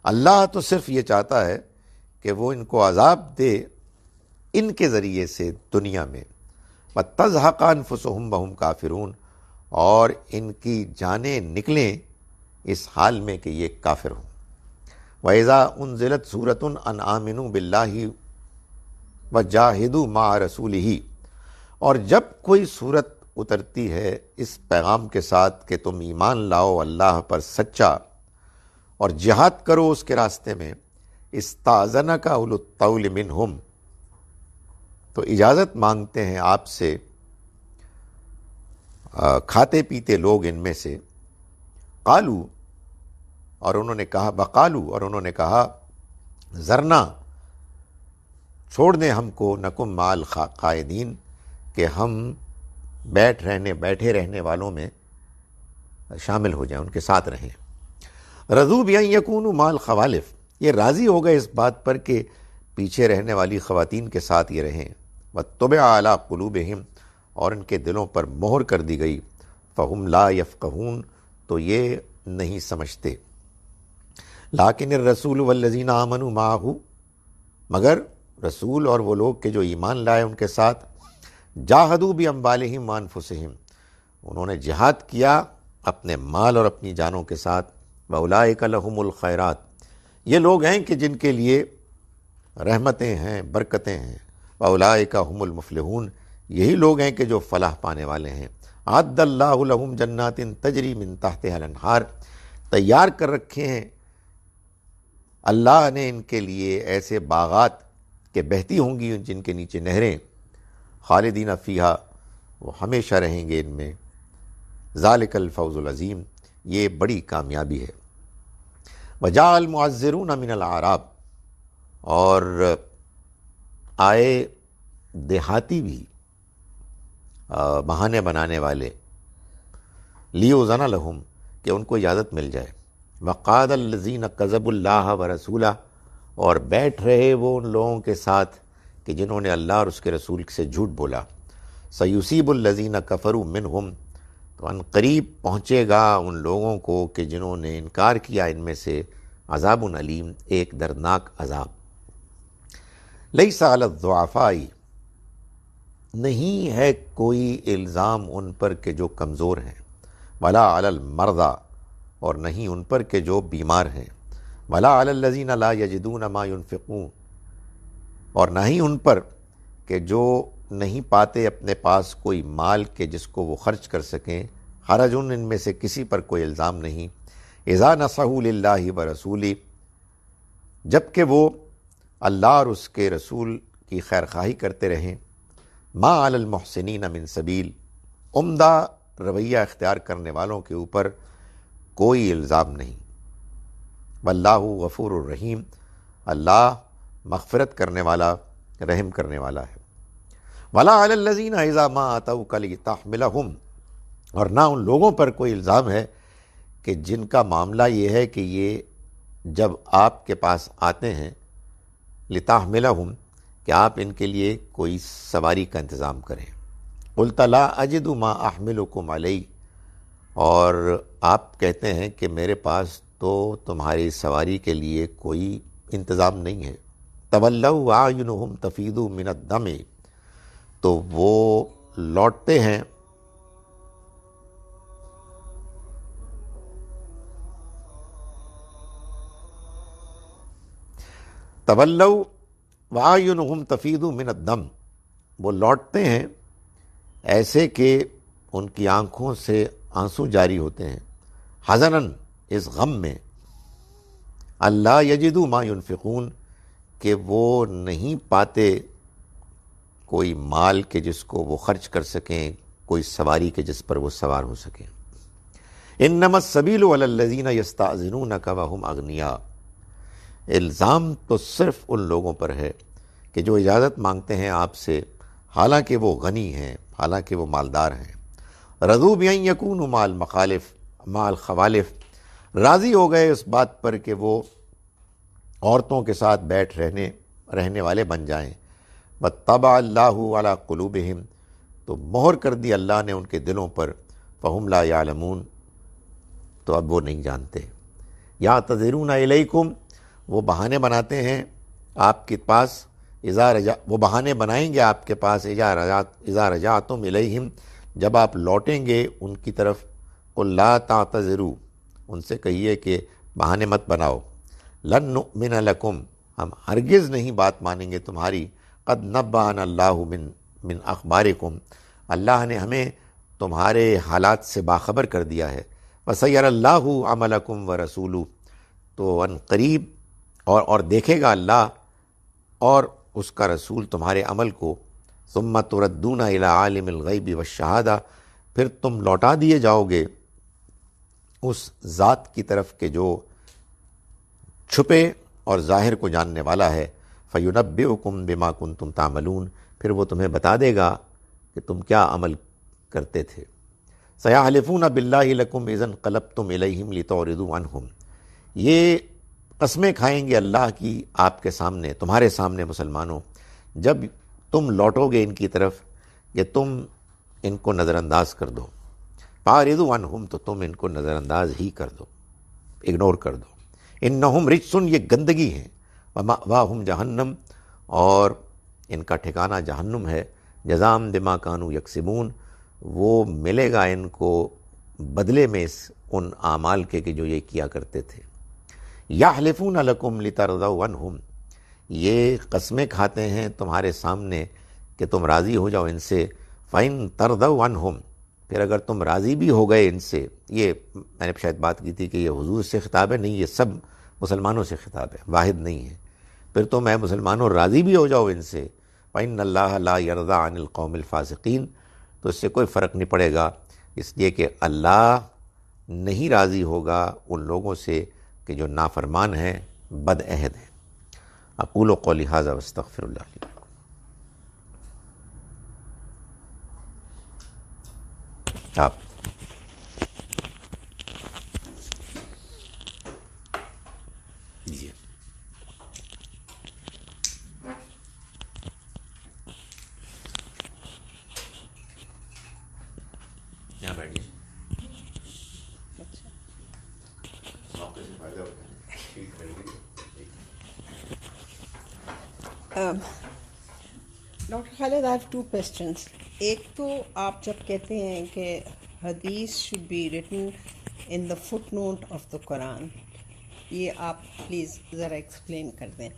اللہ تو صرف یہ چاہتا ہے کہ وہ ان کو عذاب دے ان کے ذریعے سے دنیا میں، وتزہق انفسہم وہم کافرون، اور ان کی جانیں نکلیں اس حال میں کہ یہ کافر ہوں۔ وَإِذَا أُنزِلَتْ سُورَةٌ أَنْ آمِنُوا بِاللَّهِ وَجَاهِدُوا مَعَ رَسُولِهِ، اور جب کوئی صورت اترتی ہے اس پیغام کے ساتھ کہ تم ایمان لاؤ اللہ پر سچا اور جہاد کرو اس کے راستے میں، استاذنک اولو الطول منہم، تو اجازت مانگتے ہیں آپ سے کھاتے پیتے لوگ ان میں سے، قالو، اور انہوں نے کہا، بقالو، اور انہوں نے کہا، ذرنا، چھوڑ دیں ہم کو، نکم مال قائدین، کہ ہم بیٹھے رہنے والوں میں شامل ہو جائیں، ان کے ساتھ رہیں۔ رضو بأن یکونوا مع الخوالف، یہ راضی ہو گئے اس بات پر کہ پیچھے رہنے والی خواتین کے ساتھ یہ رہیں۔ وطبع علی قلوبہم، اور ان کے دلوں پر مہر کر دی گئی، فہم لا یفقہون، تو یہ نہیں سمجھتے۔ لیکن الرسول والذین آمنوا معہ، مگر رسول اور وہ لوگ کہ جو ایمان لائے ان کے ساتھ، جاہدوا باموالہم وانفسہم، انہوں نے جہاد کیا اپنے مال اور اپنی جانوں کے ساتھ۔ واولئک لہم الخیرات، یہ لوگ ہیں کہ جن کے لیے رحمتیں ہیں، برکتیں ہیں۔ واولئک هم المفلحون، یہی لوگ ہیں کہ جو فلاح پانے والے ہیں۔ اعد اللہ لہم جنات تجری من تحتها الانہار، تیار کر رکھے ہیں اللہ نے ان کے لیے ایسے باغات کہ بہتی ہوں گی جن کے نیچے نہریں، خالدین فیہا، وہ ہمیشہ رہیں گے ان میں۔ ذالک الفوز العظیم، یہ بڑی کامیابی ہے۔ وجاء المعذرون من الاعراب، اور آئے دیہاتی بھی، بہانے بنانے والے، لیؤذن لہم، کہ ان کو اجازت مل جائے۔ وقعد الذین کذبوا اللہ ورسولہ، اور بیٹھ رہے وہ ان لوگوں کے ساتھ کہ جنہوں نے اللہ اور اس کے رسول سے جھوٹ بولا۔ سیصیب الذین کفروا منہم، تو ان قریب پہنچے گا ان لوگوں کو کہ جنہوں نے انکار کیا ان میں سے، عذاب علیم، ایک دردناک عذاب۔ لیس علی الضعفاء، نہیں ہے کوئی الزام ان پر کہ جو کمزور ہیں، ولا علی المرضى، اور نہیں ان پر کہ جو بیمار ہیں، ولا علی الذین لا یجدون ما ينفقون، اور نہ ہی ان پر کہ جو نہیں پاتے اپنے پاس کوئی مال کہ جس کو وہ خرچ کر سکیں، حرج ان میں سے کسی پر کوئی الزام نہیں۔ اذا نصحوا للہ ورسولہ، جب کہ وہ اللہ اور اس کے رسول کی خیر خواہی کرتے رہیں۔ ما علی المحسنین من سبیل، عمدہ رویہ اختیار کرنے والوں کے اوپر کوئی الزام نہیں۔ واللہ غفور الرحیم، اللہ مغفرت کرنے والا، رحم کرنے والا ہے۔ ولا علی الذین اذا ما اتوک لتحملہم، اور نہ ان لوگوں پر کوئی الزام ہے کہ جن کا معاملہ یہ ہے کہ یہ جب آپ کے پاس آتے ہیں، لتحملہم، کہ آپ ان کے لیے کوئی سواری کا انتظام کریں۔ قلت لا اجد ما احملکم علیہ، اور آپ کہتے ہیں کہ میرے پاس تو تمہاری سواری کے لیے کوئی انتظام نہیں ہے۔ تولوا اعینہم تفیض من الدم، تو وہ لوٹتے ہیں تولوا واعینہم تفیض من الدم، وہ لوٹتے ہیں ایسے کہ ان کی آنکھوں سے آنسو جاری ہوتے ہیں، حزناً اس غم میں، اللہ یجدوا ما ینفقون کہ وہ نہیں پاتے کوئی مال کہ جس کو وہ خرچ کر سکیں، کوئی سواری کہ جس پر وہ سوار ہو سکیں۔ انما السبیل علی الذین یستأذنونک وهم اغنیاء، الزام تو صرف ان لوگوں پر ہے کہ جو اجازت مانگتے ہیں آپ سے حالانکہ وہ غنی ہیں، حالانکہ وہ مالدار ہیں۔ رضوا بأن یکونوا مع الخوالف، راضی ہو گئے اس بات پر کہ وہ عورتوں کے ساتھ بیٹھ رہنے والے بن جائیں۔ وطبع اللہ علی قلوبہم، تو مہر کر دی اللہ نے ان کے دلوں پر، فہم لا یعلمون، تو اب وہ نہیں جانتے۔ یعتذرون الیکم، وہ بہانے بناتے ہیں آپ کے پاس، وہ بہانے بنائیں گے آپ کے پاس، اذا رجعتم الیہم، جب آپ لوٹیں گے ان کی طرف، قل لا تعتذروا، ان سے کہیے کہ بہانے مت بناؤ، لن نؤمن لکم، ہم ہرگز نہیں بات مانیں گے تمہاری، قد نبأنا اللہ من اخبارکم، اللہ نے ہمیں تمہارے حالات سے باخبر کر دیا ہے، وسیر اللہ عملکم ورسولہ، تو ان قریب اور دیکھے گا اللہ اور اس کا رسول تمہارے عمل کو، ثم تردون الی عالم الغیب والشہادہ، پھر تم لوٹا دیے جاؤ گے اس ذات کی طرف کہ جو چھپے اور ظاہر کو جاننے والا ہے، فینبئکم بما کنتم تعملون، پھر وہ تمہیں بتا دے گا کہ تم کیا عمل کرتے تھے۔ سیحلفون باللہ لکم اذا انقلبتم الیہم لتعرضوا عنہم، یہ قسمیں کھائیں گے اللہ کی آپ کے سامنے، تمہارے سامنے مسلمانوں، جب تم لوٹو گے ان کی طرف کہ تم ان کو نظر انداز کر دو، فاعرضوا عنہم، تو تم ان کو نظر انداز ہی کر دو، اگنور کر دو۔ انہم رجسن، یہ گندگی ہیں، ومأواہم جہنم، اور ان کا ٹھکانہ جہنم ہے، جزام بما کانوا یکسبون، وہ ملے گا ان کو بدلے میں ان اعمال کے کہ جو یہ کیا کرتے تھے۔ یحلفون لکم لترضوا عنہم، یہ قسمیں کھاتے ہیں تمہارے سامنے کہ تم راضی ہو جاؤ ان سے، فَإِن ترضوا عنہم، پھر اگر تم راضی بھی ہو گئے ان سے، یہ میں نے شاید بات کی تھی کہ یہ حضور سے خطاب ہے، نہیں، یہ سب مسلمانوں سے خطاب ہے، واحد نہیں ہے، پھر تم اے مسلمانوں راضی بھی ہو جاؤ ان سے، فَإِنَّ اللَّهَ لَا يَرْضَىٰ عَنِ الْقَوْمِ الْفَاسِقِينَ، تو اس سے کوئی فرق نہیں پڑے گا، اس لیے کہ اللہ نہیں راضی ہوگا ان لوگوں سے کہ جو نافرمان ہیں، بد عہد ہیں۔ اقول قولی ھذا واستغفر اللہ لی۔ آپ جی یہاں بیٹھیے، موقع سے فائدہ اٹھائیں۔ Doctor Khalid, I have two questions. ایک تو آپ جب کہتے ہیں کہ حدیث should be written in the foot note of the قرآن، یہ آپ پلیز ذرا ایکسپلین کر دیں۔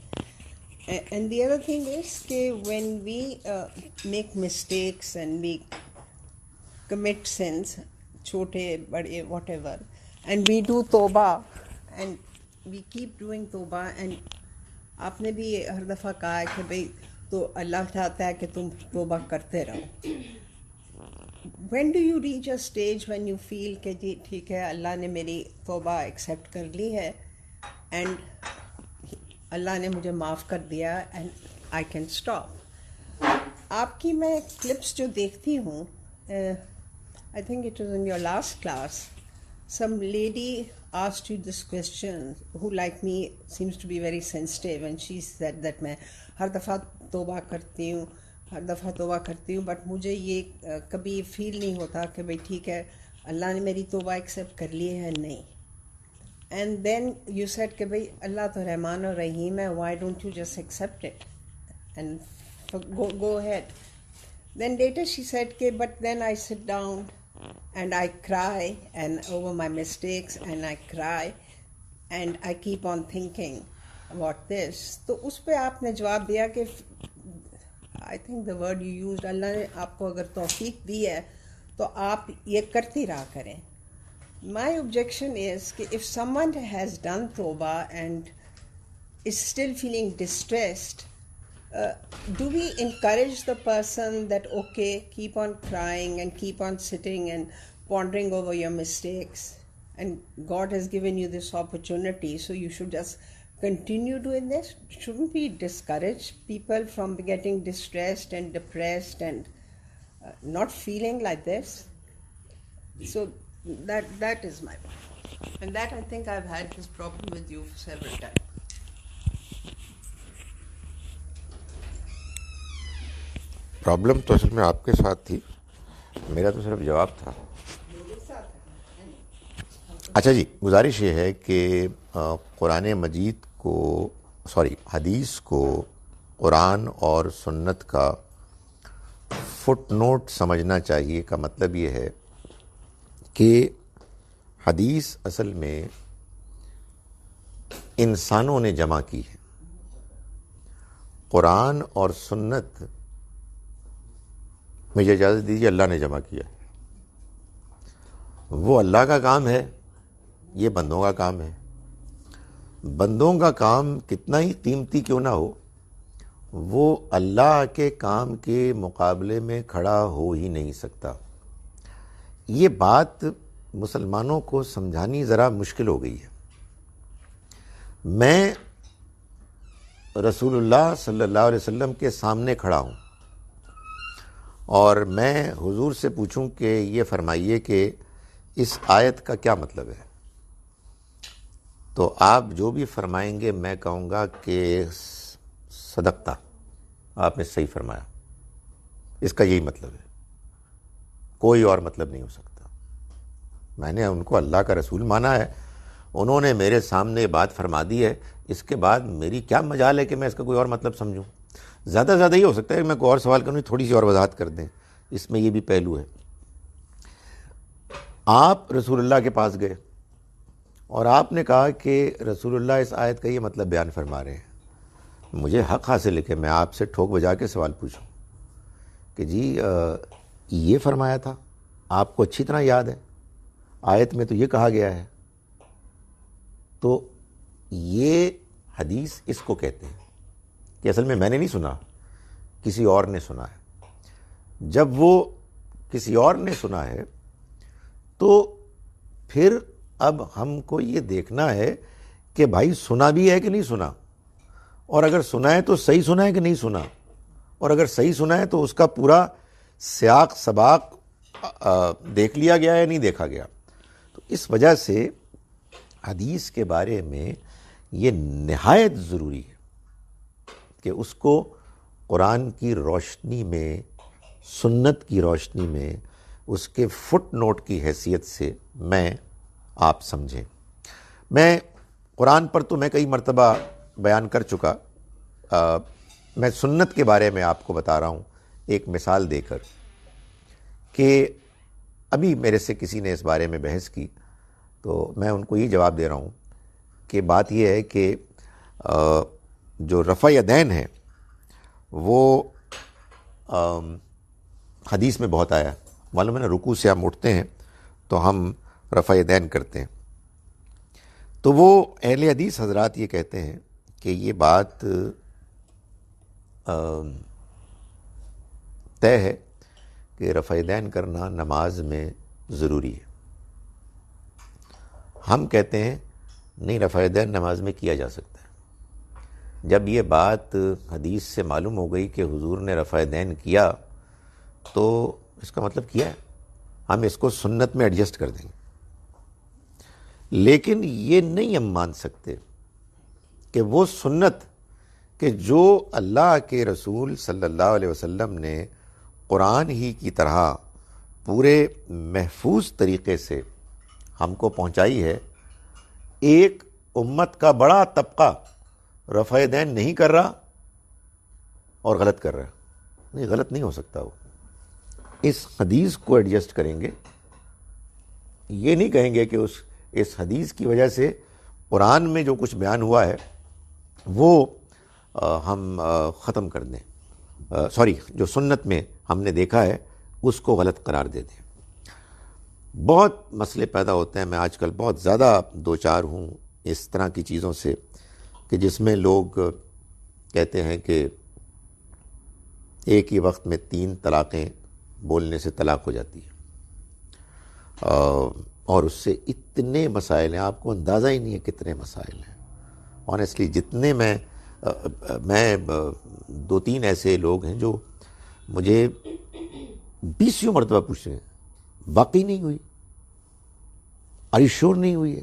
And the other thing is کہ when we make mistakes and we commit sins, چھوٹے بڑے whatever, and we do توبہ اینڈ وی کیپ ڈوئنگ توبہ، اینڈ آپ نے بھی ہر دفعہ کہا ہے کہ بھئی تو اللہ چاہتا ہے کہ تم توبہ کرتے رہو۔ When do you reach a stage when you feel کہ جی ٹھیک ہے اللہ نے میری توبہ ایکسیپٹ کر لی ہے اینڈ اللہ نے مجھے معاف کر دیا اینڈ آئی کین اسٹاپ؟ آپ کی میں کلپس جو دیکھتی ہوں، I think it was in your last class, some lady asked you this question who like me seems to be very sensitive, and she said that میں ہر دفعہ توبہ کرتی ہوں بٹ مجھے یہ کبھی فیل نہیں ہوتا کہ بھئی ٹھیک ہے اللہ نے میری توبہ ایکسیپٹ کر لی ہے، نہیں۔ اینڈ دین یو سیڈ کہ بھئی اللہ تو رحمان اور رحیم ہے، why don't you just accept it and go ahead. Then later she said, but then I sit down and I cry and over my mistakes and I cry and I keep on thinking about this. تو اس پہ آپ نے جواب دیا کہ I think the word you used, اللہ نے آپ کو اگر توفیق دی ہے تو آپ یہ کرتے رہا کریں. مائی objection is کہ if someone has done توبہ and is still feeling distressed, do we encourage the person that okay, keep on crying and keep on sitting and pondering over your mistakes, and God has given you this opportunity, so you should just continue doing this? Shouldn't we discourage people from getting distressed and depressed and not feeling like this? So that is my point, and that I think I've had this problem with you several times. Problem تو اصل میں آپ کے ساتھ تھی, میرا تو صرف جواب تھا. اچھا جی, گزارش یہ ہے کہ قرآن مجید کو حدیث کو قرآن اور سنت کا فٹ نوٹ سمجھنا چاہیے. کا مطلب یہ ہے کہ حدیث اصل میں انسانوں نے جمع کی ہے, قرآن اور سنت مجھے اجازت دیجیے اللہ نے جمع کیا. وہ اللہ کا کام ہے, یہ بندوں کا کام ہے. بندوں کا کام کتنا ہی قیمتی کیوں نہ ہو, وہ اللہ کے کام کے مقابلے میں کھڑا ہو ہی نہیں سکتا. یہ بات مسلمانوں کو سمجھانی ذرا مشکل ہو گئی ہے. میں رسول اللہ صلی اللہ علیہ وسلم کے سامنے کھڑا ہوں اور میں حضور سے پوچھوں کہ یہ فرمائیے کہ اس آیت کا کیا مطلب ہے, تو آپ جو بھی فرمائیں گے میں کہوں گا کہ صدقتہ, آپ نے صحیح فرمایا, اس کا یہی مطلب ہے, کوئی اور مطلب نہیں ہو سکتا. میں نے ان کو اللہ کا رسول مانا ہے, انہوں نے میرے سامنے یہ بات فرما دی ہے, اس کے بعد میری کیا مجال ہے کہ میں اس کا کوئی اور مطلب سمجھوں. زیادہ سے زیادہ یہ ہو سکتا ہے کہ میں کوئی اور سوال کروں, تھوڑی سی اور وضاحت کر دیں, اس میں یہ بھی پہلو ہے. آپ رسول اللہ کے پاس گئے اور آپ نے کہا کہ رسول اللہ اس آیت کا یہ مطلب بیان فرما رہے ہیں. مجھے حق حاصل ہے کہ میں آپ سے ٹھوک بجا کے سوال پوچھوں کہ جی یہ فرمایا تھا, آپ کو اچھی طرح یاد ہے, آیت میں تو یہ کہا گیا ہے. تو یہ حدیث اس کو کہتے ہیں کہ اصل میں نے نہیں سنا, کسی اور نے سنا ہے. جب وہ کسی اور نے سنا ہے تو پھر اب ہم کو یہ دیکھنا ہے کہ بھائی سنا بھی ہے کہ نہیں سنا, اور اگر سنا ہے تو صحیح سنا ہے کہ نہیں سنا, اور اگر صحیح سنا ہے تو اس کا پورا سیاق سباق دیکھ لیا گیا یا نہیں دیکھا گیا. تو اس وجہ سے حدیث کے بارے میں یہ نہایت ضروری ہے کہ اس کو قرآن کی روشنی میں, سنت کی روشنی میں, اس کے فٹ نوٹ کی حیثیت سے میں آپ سمجھیں. میں قرآن پر تو میں کئی مرتبہ بیان کر چکا, میں سنت کے بارے میں آپ کو بتا رہا ہوں ایک مثال دے کر کہ ابھی میرے سے کسی نے اس بارے میں بحث کی تو میں ان کو یہ جواب دے رہا ہوں کہ بات یہ ہے کہ جو رفع یدین ہے وہ حدیث میں بہت آیا. معلوم ہے نا, رکوع سے ہم اٹھتے ہیں تو ہم رفع یدین کرتے ہیں. تو وہ اہل حدیث حضرات یہ کہتے ہیں کہ یہ بات طے ہے کہ رفع یدین کرنا نماز میں ضروری ہے. ہم کہتے ہیں نہیں, رفع یدین نماز میں کیا جا سکتا ہے. جب یہ بات حدیث سے معلوم ہو گئی کہ حضور نے رفع یدین کیا تو اس کا مطلب کیا ہے, ہم اس کو سنت میں ایڈجسٹ کر دیں گے. لیکن یہ نہیں ہم مان سکتے کہ وہ سنت کہ جو اللہ کے رسول صلی اللہ علیہ وسلم نے قرآن ہی کی طرح پورے محفوظ طریقے سے ہم کو پہنچائی ہے, ایک امت کا بڑا طبقہ رفع یدین نہیں کر رہا اور غلط کر رہا. نہیں, غلط نہیں ہو سکتا. وہ اس حدیث کو ایڈجسٹ کریں گے, یہ نہیں کہیں گے کہ اس حدیث کی وجہ سے قرآن میں جو کچھ بیان ہوا ہے وہ ہم ختم کر دیں. جو سنت میں ہم نے دیکھا ہے اس کو غلط قرار دے دیں. بہت مسئلے پیدا ہوتے ہیں. میں آج کل بہت زیادہ دوچار ہوں اس طرح کی چیزوں سے کہ جس میں لوگ کہتے ہیں کہ ایک ہی وقت میں 3 طلاقیں بولنے سے طلاق ہو جاتی ہے، اور اس سے اتنے مسائل ہیں، آپ کو اندازہ ہی نہیں ہے کتنے مسائل ہیں. آنیسٹلی جتنے میں 2-3 ایسے لوگ ہیں جو مجھے 20 مرتبہ پوچھ رہے ہیں واقعی نہیں ہوئی، شور نہیں ہوئی ہے.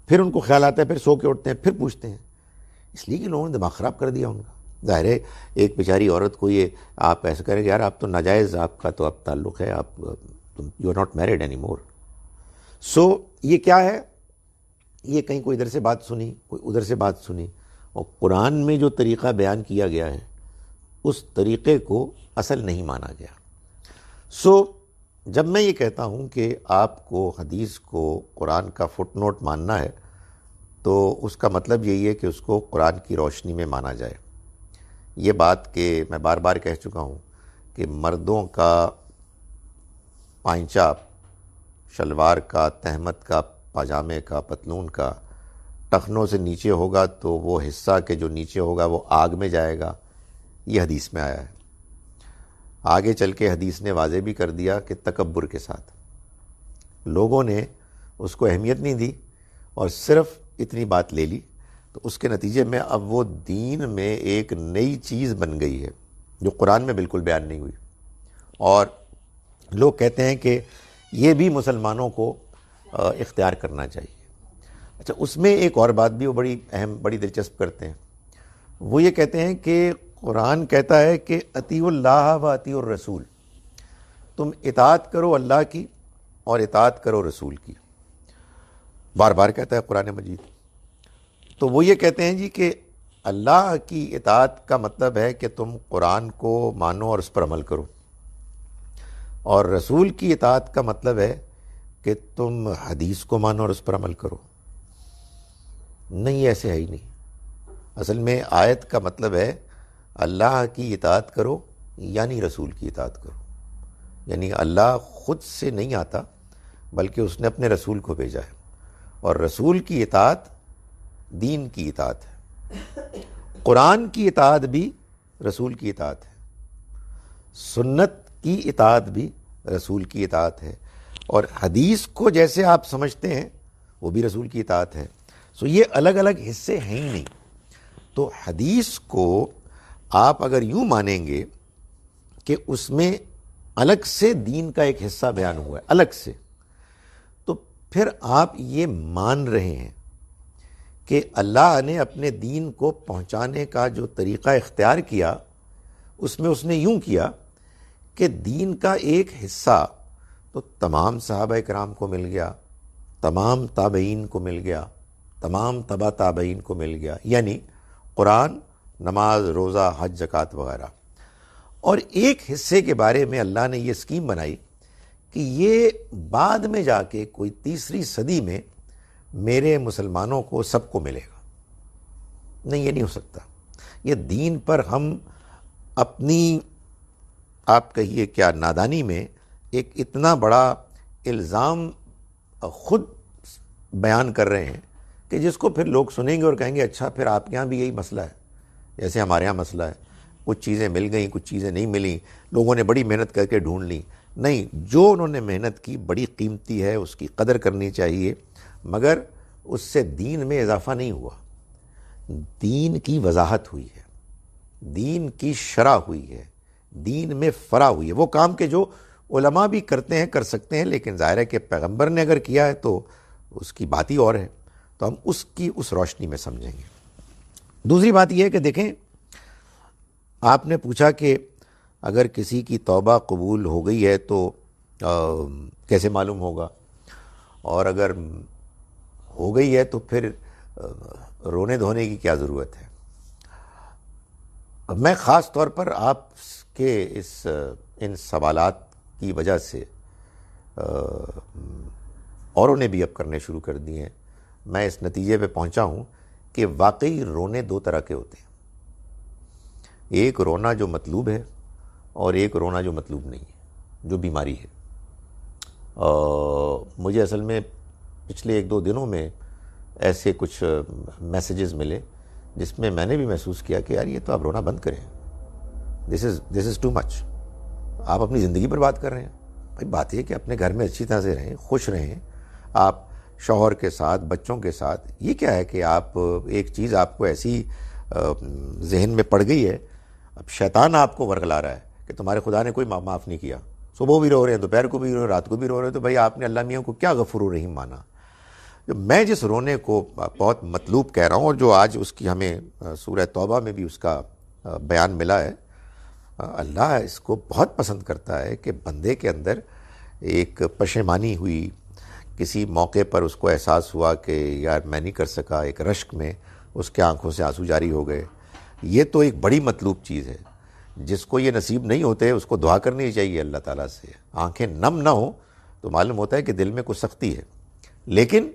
پھر ان کو خیال آتا ہے، پھر سو کے اٹھتے ہیں، پھر پوچھتے ہیں. اس لیے کہ لوگوں نے دماغ خراب کر دیا ان کا. ظاہر ہے ایک بیچاری عورت کو یہ آپ ایسا کریں کہ یار آپ تو ناجائز، آپ کا تو اب تعلق ہے، آپ you are not married any more. So یہ کیا ہے؟ یہ کہیں کوئی ادھر سے بات سنی، کوئی ادھر سے بات سنی، اور قرآن میں جو طریقہ بیان کیا گیا ہے اس طریقے کو اصل نہیں مانا گیا. سو جب میں یہ کہتا ہوں کہ آپ کو حدیث کو قرآن کا فٹ نوٹ ماننا ہے تو اس کا مطلب یہی ہے کہ اس کو قرآن کی روشنی میں مانا جائے. یہ بات کہ میں بار بار کہہ چکا ہوں کہ مردوں کا پائنچا، شلوار کا، تہمت کا، پاجامے کا، پتلون کا ٹخنوں سے نیچے ہوگا تو وہ حصہ کہ جو نیچے ہوگا وہ آگ میں جائے گا، یہ حدیث میں آیا ہے. آگے چل کے حدیث نے واضح بھی کر دیا کہ تکبر کے ساتھ. لوگوں نے اس کو اہمیت نہیں دی اور صرف اتنی بات لے لی، تو اس کے نتیجے میں اب وہ دین میں ایک نئی چیز بن گئی ہے جو قرآن میں بالکل بیان نہیں ہوئی. اور لوگ کہتے ہیں کہ یہ بھی مسلمانوں کو اختیار کرنا چاہیے. اچھا، اس میں ایک اور بات بھی وہ بڑی اہم، بڑی دلچسپ کرتے ہیں. وہ یہ کہتے ہیں کہ قرآن کہتا ہے کہ اطیعوا اللہ و اطیعوا الرسول، تم اطاعت کرو اللہ کی اور اطاعت کرو رسول کی. بار بار کہتا ہے قرآن مجید. تو وہ یہ کہتے ہیں جی کہ اللہ کی اطاعت کا مطلب ہے کہ تم قرآن کو مانو اور اس پر عمل کرو، اور رسول کی اطاعت کا مطلب ہے کہ تم حدیث کو مانو اور اس پر عمل کرو. نہیں، ایسے ہے ہی نہیں. اصل میں آیت کا مطلب ہے اللہ کی اطاعت کرو یعنی رسول کی اطاعت کرو. یعنی اللہ خود سے نہیں آتا بلکہ اس نے اپنے رسول کو بھیجا ہے، اور رسول کی اطاعت دین کی اطاعت ہے. قرآن کی اطاعت بھی رسول کی اطاعت ہے، سنت کی اطاعت بھی رسول کی اطاعت ہے، اور حدیث کو جیسے آپ سمجھتے ہیں وہ بھی رسول کی اطاعت ہے. سو یہ الگ الگ حصے ہیں ہی نہیں. تو حدیث کو آپ اگر یوں مانیں گے کہ اس میں الگ سے دین کا ایک حصہ بیان ہوا ہے الگ سے، تو پھر آپ یہ مان رہے ہیں کہ اللہ نے اپنے دین کو پہنچانے کا جو طریقہ اختیار کیا اس میں اس نے یوں کیا کہ دین کا ایک حصہ تو تمام صحابہ کرام کو مل گیا، تمام تابعین کو مل گیا، تمام تبع تابعین کو مل گیا، یعنی قرآن، نماز، روزہ، حج، زکوٰۃ وغیرہ. اور ایک حصے کے بارے میں اللہ نے یہ اسکیم بنائی کہ یہ بعد میں جا کے کوئی 3 صدی میں میرے مسلمانوں کو سب کو ملے گا. نہیں، یہ نہیں ہو سکتا. یہ دین پر ہم اپنی، آپ کہیے کیا، نادانی میں ایک اتنا بڑا الزام خود بیان کر رہے ہیں کہ جس کو پھر لوگ سنیں گے اور کہیں گے اچھا پھر آپ کے یہاں بھی یہی مسئلہ ہے جیسے ہمارے یہاں مسئلہ ہے. کچھ چیزیں مل گئیں، کچھ چیزیں نہیں ملیں، لوگوں نے بڑی محنت کر کے ڈھونڈ لیں. نہیں، جو انہوں نے محنت کی بڑی قیمتی ہے، اس کی قدر کرنی چاہیے، مگر اس سے دین میں اضافہ نہیں ہوا. دین کی وضاحت ہوئی ہے، دین کی شرح ہوئی ہے، دین میں فرع ہوئی ہے. وہ کام کہ جو علماء بھی کرتے ہیں، کر سکتے ہیں، لیکن ظاہر ہے کہ پیغمبر نے اگر کیا ہے تو اس کی بات ہی اور ہے، تو ہم اس کی اس روشنی میں سمجھیں گے. دوسری بات یہ ہے کہ دیکھیں، آپ نے پوچھا کہ اگر کسی کی توبہ قبول ہو گئی ہے تو کیسے معلوم ہوگا، اور اگر ہو گئی ہے تو پھر رونے دھونے کی کیا ضرورت ہے. میں خاص طور پر آپ کے ان سوالات کی وجہ سے اوروں نے بھی اب کرنے شروع کر دیے ہیں، میں اس نتیجے پہ پہنچا ہوں کہ واقعی رونے 2 طرح کے ہوتے ہیں. ایک رونا جو مطلوب ہے اور ایک رونا جو مطلوب نہیں ہے، جو بیماری ہے۔ مجھے اصل میں پچھلے 1-2 دنوں میں ایسے کچھ میسیجز ملے جس میں میں نے بھی محسوس کیا کہ یار یہ تو آپ رونا بند کریں، دس از ٹو مچ، آپ اپنی زندگی پر بات کر رہے ہیں۔ بھائی بات یہ کہ اپنے گھر میں اچھی طرح سے رہیں، خوش رہیں، آپ شوہر کے ساتھ، بچوں کے ساتھ۔ یہ کیا ہے کہ آپ ایک چیز آپ کو ایسی ذہن میں پڑ گئی ہے، اب شیطان آپ کو ورگلا رہا ہے کہ تمہارے خدا نے کوئی معاف نہیں کیا، صبح بھی رو رہے ہیں، دوپہر کو بھی رو رہے ہیں، رات کو بھی رو رہے ہیں، تو بھائی آپ نے اللہ میاں کو کیا غفور الرحیم مانا؟ میں جس رونے کو بہت مطلوب کہہ رہا ہوں، اور جو آج اس کی ہمیں سورہ توبہ میں بھی اس کا بیان ملا ہے، اللہ اس کو بہت پسند کرتا ہے کہ بندے کے اندر ایک پشیمانی ہوئی، کسی موقع پر اس کو احساس ہوا کہ یار میں نہیں کر سکا، ایک رشک میں اس کے آنکھوں سے آنسو جاری ہو گئے۔ یہ تو ایک بڑی مطلوب چیز ہے، جس کو یہ نصیب نہیں ہوتے اس کو دعا کرنی چاہیے اللہ تعالیٰ سے۔ آنکھیں نم نہ ہوں تو معلوم ہوتا ہے کہ دل میں کچھ سختی ہے، لیکن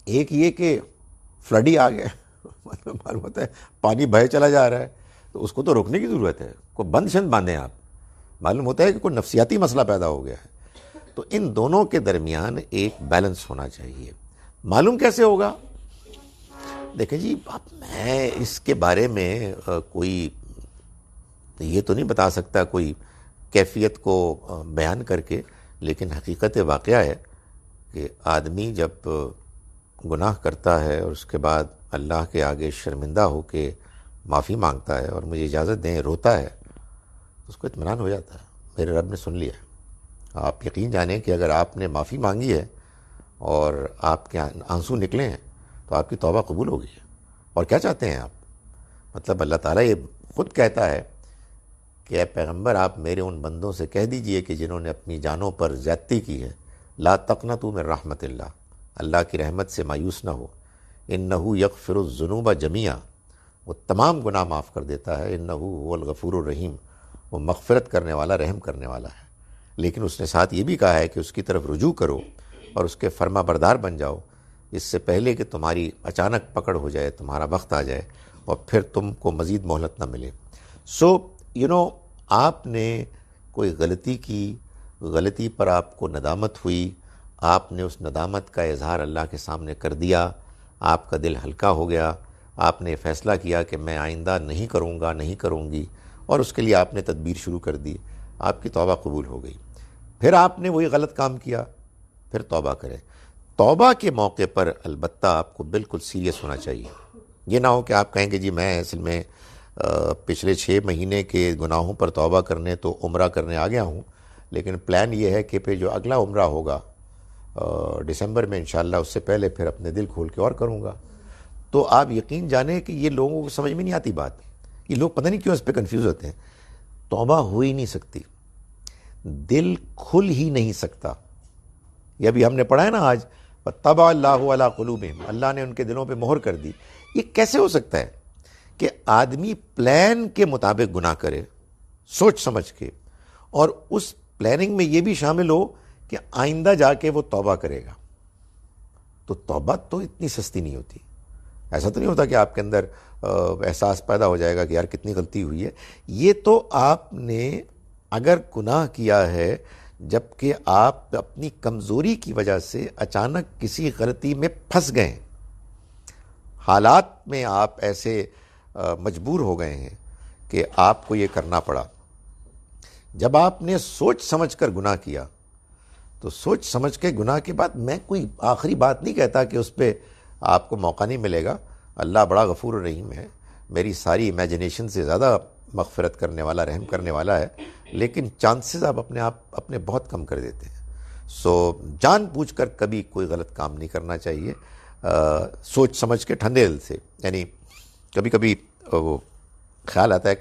ایک یہ کہ فلڈ ہی آ گیا، معلوم ہوتا ہے پانی بہہ چلا جا رہا ہے، تو اس کو تو روکنے کی ضرورت ہے، کوئی بند شند باندھیں آپ، معلوم ہوتا ہے کہ کوئی نفسیاتی مسئلہ پیدا ہو گیا ہے۔ تو ان دونوں کے درمیان ایک بیلنس ہونا چاہیے۔ معلوم کیسے ہوگا؟ دیکھیں جی، اب میں اس کے بارے میں کوئی یہ تو نہیں بتا سکتا کوئی کیفیت کو بیان کر کے، لیکن حقیقت واقعہ ہے کہ آدمی جب گناہ کرتا ہے اور اس کے بعد اللہ کے آگے شرمندہ ہو کے معافی مانگتا ہے اور مجھے اجازت دیں روتا ہے، اس کو اطمینان ہو جاتا ہے، میرے رب نے سن لیا۔ آپ یقین جانیں کہ اگر آپ نے معافی مانگی ہے اور آپ کے آنسو نکلے ہیں تو آپ کی توبہ قبول ہو گئی ہے۔ اور کیا چاہتے ہیں آپ؟ مطلب اللہ تعالیٰ یہ خود کہتا ہے کہ اے پیغمبر آپ میرے ان بندوں سے کہہ دیجئے کہ جنہوں نے اپنی جانوں پر زیادتی کی ہے، لا تقنطوا من رحمت اللہ، اللہ کی رحمت سے مایوس نہ ہو، انہ یغفر الذنوب جمیعا، وہ تمام گناہ معاف کر دیتا ہے، انہ هو الغفور الرحیم، وہ مغفرت کرنے والا، رحم کرنے والا ہے۔ لیکن اس نے ساتھ یہ بھی کہا ہے کہ اس کی طرف رجوع کرو اور اس کے فرما بردار بن جاؤ، اس سے پہلے کہ تمہاری اچانک پکڑ ہو جائے، تمہارا وقت آ جائے اور پھر تم کو مزید مہلت نہ ملے۔ سو آپ نے کوئی غلطی کی، غلطی پر آپ کو ندامت ہوئی، آپ نے اس ندامت کا اظہار اللہ کے سامنے کر دیا، آپ کا دل ہلکا ہو گیا، آپ نے فیصلہ کیا کہ میں آئندہ نہیں کروں گا، نہیں کروں گی، اور اس کے لیے آپ نے تدبیر شروع کر دی، آپ کی توبہ قبول ہو گئی۔ پھر آپ نے وہی غلط کام کیا، پھر توبہ کریں۔ توبہ کے موقع پر البتہ آپ کو بالکل سیریس ہونا چاہیے۔ یہ نہ ہو کہ آپ کہیں کہ جی میں اصل میں پچھلے 6 مہینے کے گناہوں پر توبہ کرنے تو عمرہ کرنے آ گیا ہوں، لیکن پلان یہ ہے کہ پھر جو اگلا عمرہ ہوگا دسمبر میں انشاءاللہ، اس سے پہلے پھر اپنے دل کھول کے اور کروں گا۔ تو آپ یقین جانیں کہ یہ لوگوں کو سمجھ میں نہیں آتی بات، یہ لوگ پتہ نہیں کیوں اس پہ کنفیوز ہوتے ہیں۔ توبہ ہو ہی نہیں سکتی، دل کھل ہی نہیں سکتا۔ یہ ابھی ہم نے پڑھا ہے نا آج، طبع اللہ علی قلوبہم، اللہ نے ان کے دلوں پہ مہر کر دی۔ یہ کیسے ہو سکتا ہے کہ آدمی پلان کے مطابق گناہ کرے، سوچ سمجھ کے، اور اس پلاننگ میں یہ بھی شامل ہو کہ آئندہ جا کے وہ توبہ کرے گا؟ تو توبہ تو اتنی سستی نہیں ہوتی۔ ایسا تو نہیں ہوتا کہ آپ کے اندر احساس پیدا ہو جائے گا کہ یار کتنی غلطی ہوئی ہے۔ یہ تو آپ نے اگر گناہ کیا ہے جبکہ آپ اپنی کمزوری کی وجہ سے اچانک کسی غلطی میں پھنس گئے، حالات میں آپ ایسے مجبور ہو گئے ہیں کہ آپ کو یہ کرنا پڑا۔ جب آپ نے سوچ سمجھ کر گناہ کیا تو سوچ سمجھ کے گناہ کے بعد میں کوئی آخری بات نہیں کہتا کہ اس پہ آپ کو موقع نہیں ملے گا، اللہ بڑا غفور الرحیم ہے، میری ساری امیجنیشن سے زیادہ مغفرت کرنے والا، رحم کرنے والا ہے، لیکن چانسز آپ اپنے بہت کم کر دیتے ہیں۔ سو جان بوجھ کر کبھی کوئی غلط کام نہیں کرنا چاہیے، سوچ سمجھ کے ٹھنڈے دل سے۔ یعنی کبھی کبھی وہ خیال آتا ہے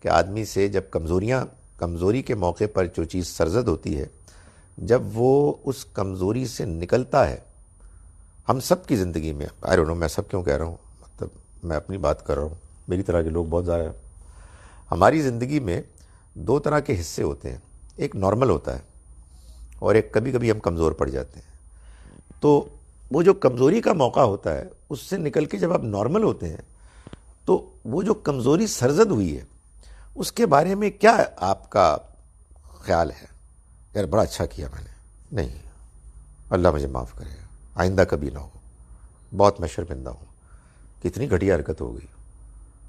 کہ آدمی سے جب کمزوری کے موقع پر جو چیز سرزد ہوتی ہے، جب وہ اس کمزوری سے نکلتا ہے، ہم سب کی زندگی میں، آئی ڈونٹ نو میں سب کیوں کہہ رہا ہوں، مطلب میں اپنی بات کر رہا ہوں، میری طرح کے لوگ بہت زیادہ ہیں۔ ہماری زندگی میں 2 طرح کے حصے ہوتے ہیں، ایک نارمل ہوتا ہے اور ایک کبھی کبھی ہم کمزور پڑ جاتے ہیں۔ تو وہ جو کمزوری کا موقع ہوتا ہے اس سے نکل کے جب آپ نارمل ہوتے ہیں تو وہ جو کمزوری سرزد ہوئی ہے اس کے بارے میں کیا آپ کا خیال ہے؟ یار بڑا اچھا کیا میں نے، نہیں اللہ مجھے معاف کرے گا، آئندہ کبھی نہ ہو، بہت میں شرمندہ ہوں، کتنی گھٹیا حرکت ہو گئی،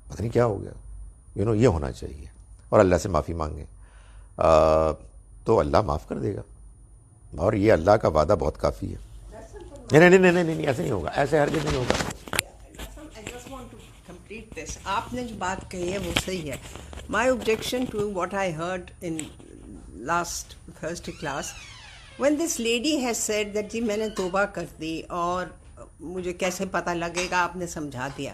پتہ نہیں کیا ہو گیا، یہ ہونا چاہیے، اور اللہ سے معافی مانگیں، تو اللہ معاف کر دے گا، اور یہ اللہ کا وعدہ بہت کافی ہے۔ نہیں نہیں نہیں نہیں نہیں، ایسے نہیں ہوگا، ایسے ہرگز نہیں ہوگا۔ آپ نے جو بات کہی ہے وہ صحیح ہے. My objection to what I heard in last Thursday class, when this lady has said that جی میں نے توبہ کر دی اور مجھے کیسے پتہ لگے گا، آپ نے سمجھا دیا.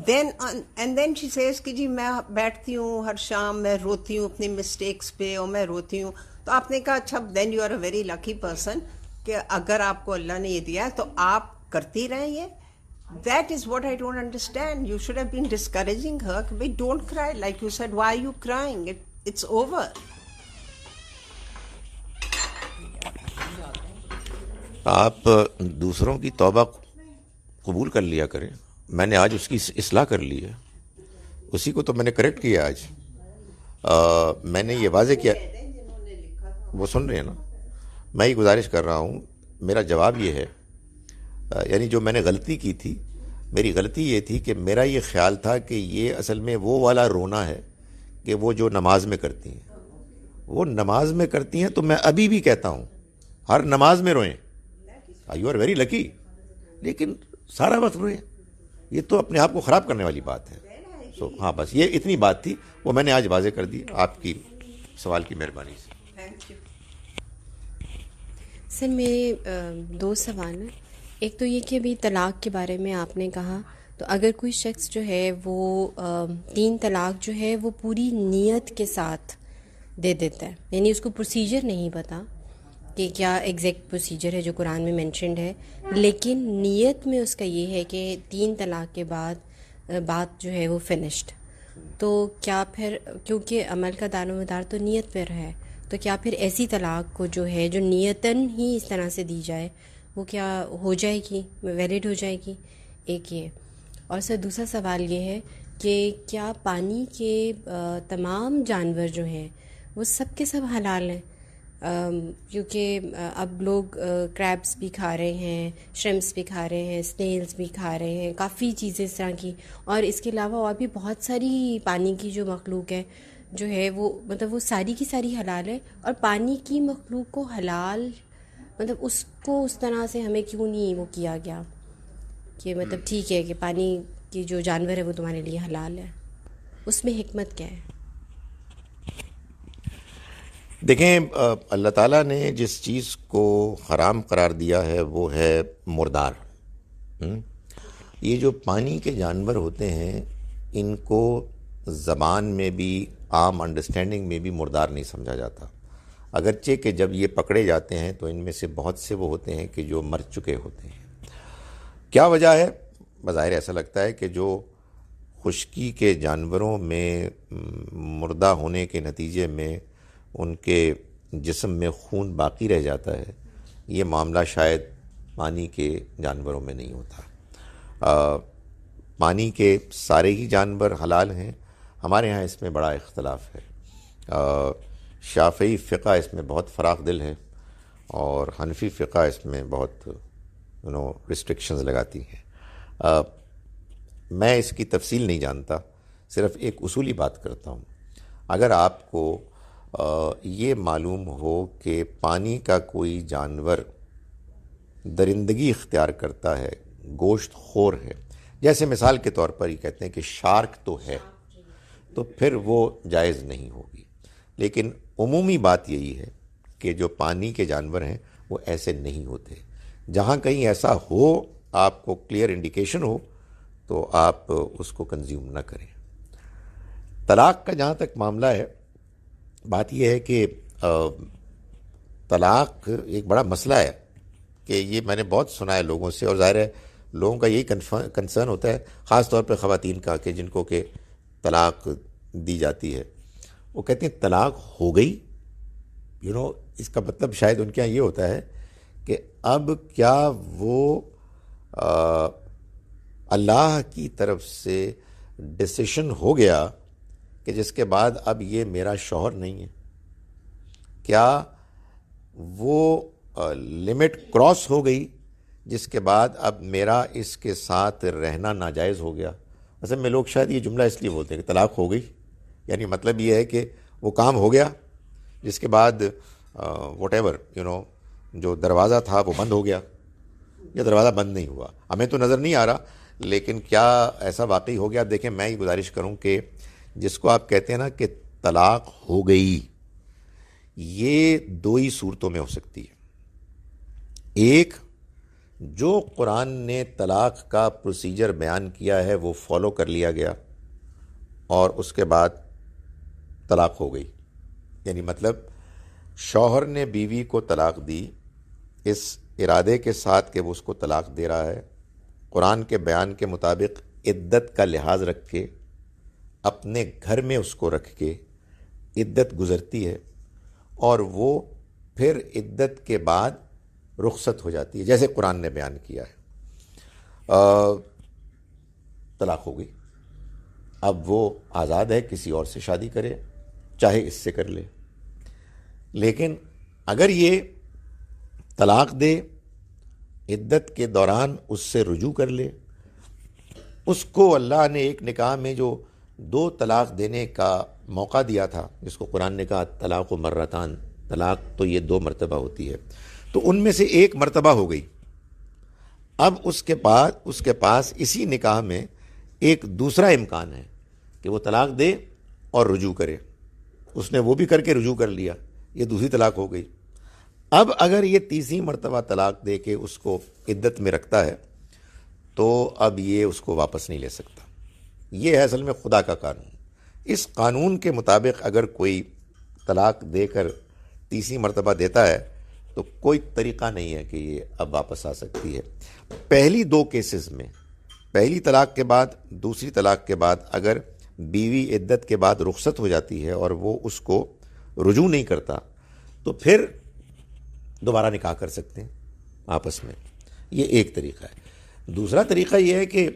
then she says کہ جی میں بیٹھتی ہوں ہر شام، میں روتی ہوں اپنی مسٹیکس پہ اور میں روتی ہوں. تو آپ نے کہا اچھا then you are a very lucky person کہ اگر آپ کو اللہ نے یہ دیا ہے تو آپ کرتی رہیں یہ. That is what I don't understand. You should have been discouraging her. Don't cry. Like you said, why are you crying? It's over. آپ دوسروں کی توبہ قبول کر لیا کریں. میں نے آج اس کی اصلاح کر لی ہے، اسی کو تو میں نے کریکٹ کیا آج. میں نے یہ واضح کیا، وہ سن رہے ہیں نا، میں یہ گزارش کر رہا ہوں. میرا جواب یہ ہے، یعنی جو میں نے غلطی کی تھی، میری غلطی یہ تھی کہ میرا یہ خیال تھا کہ یہ اصل میں وہ والا رونا ہے کہ وہ جو نماز میں کرتی ہیں، وہ نماز میں کرتی ہیں. تو میں ابھی بھی کہتا ہوں ہر نماز میں روئیں، یو آر ویری لکی، لیکن سارا وقت روئیں، یہ تو اپنے آپ کو خراب کرنے والی بات ہے. ہاں بس یہ اتنی بات تھی، وہ میں نے آج واضح کر دی آپ کی سوال کی مہربانی سے. سر میرے دو سوال ہیں. ایک تو یہ کہ ابھی طلاق کے بارے میں آپ نے کہا، تو اگر کوئی شخص جو ہے وہ 3 طلاق جو ہے وہ پوری نیت کے ساتھ دے دیتا ہے، یعنی اس کو پروسیجر نہیں پتا کہ کیا ایگزیکٹ پروسیجر ہے جو قرآن میں مینشنڈ ہے، لیکن نیت میں اس کا یہ ہے کہ 3 طلاق کے بعد بات جو ہے وہ فنشڈ، تو کیا پھر کیونکہ عمل کا دار و مدار تو نیت پر ہے، تو کیا پھر ایسی طلاق کو جو ہے جو نیتاً ہی اس طرح سے دی جائے وہ کیا ہو جائے گی، ویلڈ ہو جائے گی؟ ایک یہ. اور سر دوسرا سوال یہ ہے کہ کیا پانی کے تمام جانور جو ہیں وہ سب کے سب حلال ہیں؟ کیونکہ اب لوگ کریبس بھی کھا رہے ہیں، شرمپس بھی کھا رہے ہیں، اسنیلز بھی کھا رہے ہیں، کافی چیزیں اس طرح کی، اور اس کے علاوہ اور بھی بہت ساری پانی کی جو مخلوق ہے جو ہے وہ مطلب وہ ساری کی ساری حلال ہے. اور پانی کی مخلوق کو حلال مطلب اس کو اس طرح سے ہمیں کیوں نہیں وہ کیا گیا کہ مطلب ٹھیک ہے کہ پانی کی جو جانور ہے وہ تمہارے لیے حلال ہے، اس میں حکمت کیا ہے؟ دیکھیں، اللہ تعالیٰ نے جس چیز کو حرام قرار دیا ہے وہ ہے مردار. یہ جو پانی کے جانور ہوتے ہیں ان کو زبان میں بھی عام انڈرسٹینڈنگ میں بھی مردار نہیں سمجھا جاتا، اگرچہ کہ جب یہ پکڑے جاتے ہیں تو ان میں سے بہت سے وہ ہوتے ہیں کہ جو مر چکے ہوتے ہیں. کیا وجہ ہے؟ بظاہر ایسا لگتا ہے کہ جو خشکی کے جانوروں میں مردہ ہونے کے نتیجے میں ان کے جسم میں خون باقی رہ جاتا ہے، یہ معاملہ شاید پانی کے جانوروں میں نہیں ہوتا. پانی کے سارے ہی جانور حلال ہیں. ہمارے ہاں اس میں بڑا اختلاف ہے. شافعی فقہ اس میں بہت فراخ دل ہے اور حنفی فقہ اس میں بہت ریسٹرکشنز لگاتی ہیں. میں اس کی تفصیل نہیں جانتا، صرف ایک اصولی بات کرتا ہوں. اگر آپ کو یہ معلوم ہو کہ پانی کا کوئی جانور درندگی اختیار کرتا ہے، گوشت خور ہے، جیسے مثال کے طور پر یہ کہتے ہیں کہ شارک تو ہے، تو پھر وہ جائز نہیں ہوگی. لیکن عمومی بات یہی ہے کہ جو پانی کے جانور ہیں وہ ایسے نہیں ہوتے. جہاں کہیں ایسا ہو، آپ کو کلیئر انڈیکیشن ہو، تو آپ اس کو کنزیوم نہ کریں. طلاق کا جہاں تک معاملہ ہے، بات یہ ہے کہ طلاق ایک بڑا مسئلہ ہے کہ یہ میں نے بہت سنا ہے لوگوں سے، اور ظاہر ہے لوگوں کا یہی کنسرن ہوتا ہے، خاص طور پہ خواتین کا، کہ جن کو کہ طلاق دی جاتی ہے. وہ کہتے ہیں طلاق ہو گئی، اس کا مطلب شاید ان کے یہاں یہ ہوتا ہے کہ اب کیا وہ اللہ کی طرف سے ڈیسیشن ہو گیا کہ جس کے بعد اب یہ میرا شوہر نہیں ہے، کیا وہ لمٹ کراس ہو گئی جس کے بعد اب میرا اس کے ساتھ رہنا ناجائز ہو گیا؟ اصل میں لوگ شاید یہ جملہ اس لیے بولتے ہیں کہ طلاق ہو گئی، یعنی مطلب یہ ہے کہ وہ کام ہو گیا جس کے بعد واٹ ایور جو دروازہ تھا وہ بند ہو گیا، یا دروازہ بند نہیں ہوا، ہمیں تو نظر نہیں آ رہا، لیکن کیا ایسا واقعی ہو گیا؟ دیکھیں میں یہ گزارش کروں کہ جس کو آپ کہتے ہیں نا کہ طلاق ہو گئی، یہ دو ہی صورتوں میں ہو سکتی ہے۔ ایک، جو قرآن نے طلاق کا پروسیجر بیان کیا ہے وہ فالو کر لیا گیا اور اس کے بعد طلاق ہو گئی، یعنی مطلب شوہر نے بیوی کو طلاق دی اس ارادے کے ساتھ کہ وہ اس کو طلاق دے رہا ہے، قرآن کے بیان کے مطابق عدت کا لحاظ رکھ کے، اپنے گھر میں اس کو رکھ کے عدت گزرتی ہے، اور وہ پھر عدت کے بعد رخصت ہو جاتی ہے جیسے قرآن نے بیان کیا ہے، طلاق ہو گئی، اب وہ آزاد ہے کسی اور سے شادی کرے، چاہے اس سے کر لے۔ لیکن اگر یہ طلاق دے، عدت کے دوران اس سے رجوع کر لے، اس کو اللہ نے ایک نکاح میں جو 2 طلاق دینے کا موقع دیا تھا، جس کو قرآن نے کہا طلاق و مرتان، طلاق تو یہ 2 مرتبہ ہوتی ہے، تو ان میں سے 1 مرتبہ ہو گئی، اب اس کے پاس اسی نکاح میں ایک دوسرا امکان ہے کہ وہ طلاق دے اور رجوع کرے، اس نے وہ بھی کر کے رجوع کر لیا، یہ دوسری طلاق ہو گئی۔ اب اگر یہ تیسری مرتبہ طلاق دے کے اس کو عدت میں رکھتا ہے تو اب یہ اس کو واپس نہیں لے سکتا۔ یہ ہے اصل میں خدا کا قانون۔ اس قانون کے مطابق اگر کوئی طلاق دے کر تیسری مرتبہ دیتا ہے تو کوئی طریقہ نہیں ہے کہ یہ اب واپس آ سکتی ہے۔ پہلی 2 کیسز میں، پہلی طلاق کے بعد، دوسری طلاق کے بعد، اگر بیوی عدت کے بعد رخصت ہو جاتی ہے اور وہ اس کو رجوع نہیں کرتا تو پھر دوبارہ نکاح کر سکتے ہیں آپس میں، یہ ایک طریقہ ہے۔ دوسرا طریقہ یہ ہے کہ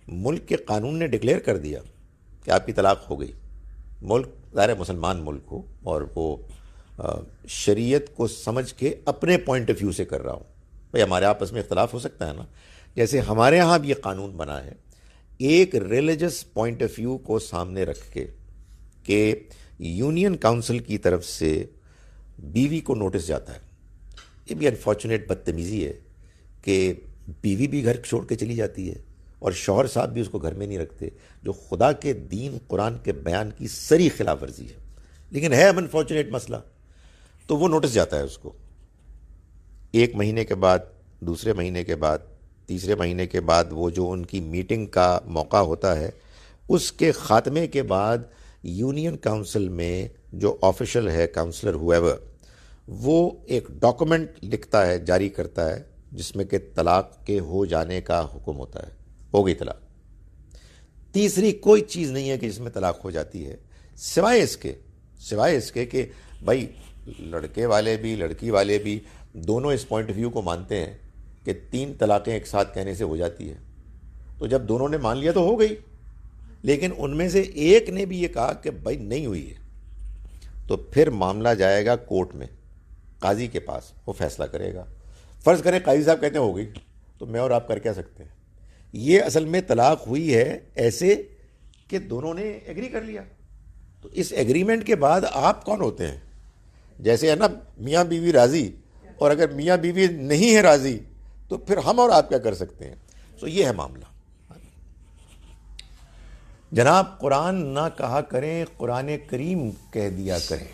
ملک کے قانون نے ڈکلیئر کر دیا کہ آپ کی طلاق ہو گئی، ملک ظاہر مسلمان ملک ہو اور وہ شریعت کو سمجھ کے اپنے پوائنٹ آف ویو سے کر رہا ہوں، بھئی ہمارے آپس میں اختلاف ہو سکتا ہے نا، جیسے ہمارے ہاں بھی یہ قانون بنا ہے، ایک ریلیجس پوائنٹ آف ویو کو سامنے رکھ کے کہ یونین کاؤنسل کی طرف سے بیوی کو نوٹس جاتا ہے۔ یہ بھی انفارچونیٹ بدتمیزی ہے کہ بیوی بھی گھر چھوڑ کے چلی جاتی ہے اور شوہر صاحب بھی اس کو گھر میں نہیں رکھتے، جو خدا کے دین قرآن کے بیان کی سری خلاف ورزی ہے، لیکن ہے انفارچونیٹ مسئلہ۔ تو وہ نوٹس جاتا ہے اس کو 1 مہینے کے بعد، دوسرے مہینے کے بعد، تیسرے مہینے کے بعد، وہ جو ان کی میٹنگ کا موقع ہوتا ہے اس کے خاتمے کے بعد یونین کاؤنسل میں جو آفیشل ہے، کاؤنسلر ہوایور، وہ ایک ڈاکومنٹ لکھتا ہے، جاری کرتا ہے، جس میں کہ طلاق کے ہو جانے کا حکم ہوتا ہے، ہو گئی طلاق۔ تیسری کوئی چیز نہیں ہے کہ جس میں طلاق ہو جاتی ہے، سوائے اس کے کہ بھائی لڑکے والے بھی لڑکی والے بھی دونوں اس پوائنٹ آف ویو کو مانتے ہیں کہ 3 طلاقیں ایک ساتھ کہنے سے ہو جاتی ہے، تو جب دونوں نے مان لیا تو ہو گئی، لیکن ان میں سے ایک نے بھی یہ کہا کہ بھائی نہیں ہوئی ہے، تو پھر معاملہ جائے گا کورٹ میں، قاضی کے پاس، وہ فیصلہ کرے گا۔ فرض کریں قاضی صاحب کہتے ہیں ہو گئی، تو میں اور آپ کر کیا سکتے ہیں؟ یہ اصل میں طلاق ہوئی ہے ایسے کہ دونوں نے ایگری کر لیا، تو اس ایگریمنٹ کے بعد آپ کون ہوتے ہیں؟ جیسے ہے نا میاں بیوی راضی، اور اگر میاں بیوی نہیں ہے راضی تو پھر ہم اور آپ کیا کر سکتے ہیں؟ سو یہ ہے معاملہ۔ جناب قرآن نہ کہا کریں، قرآن کریم کہہ دیا کریں۔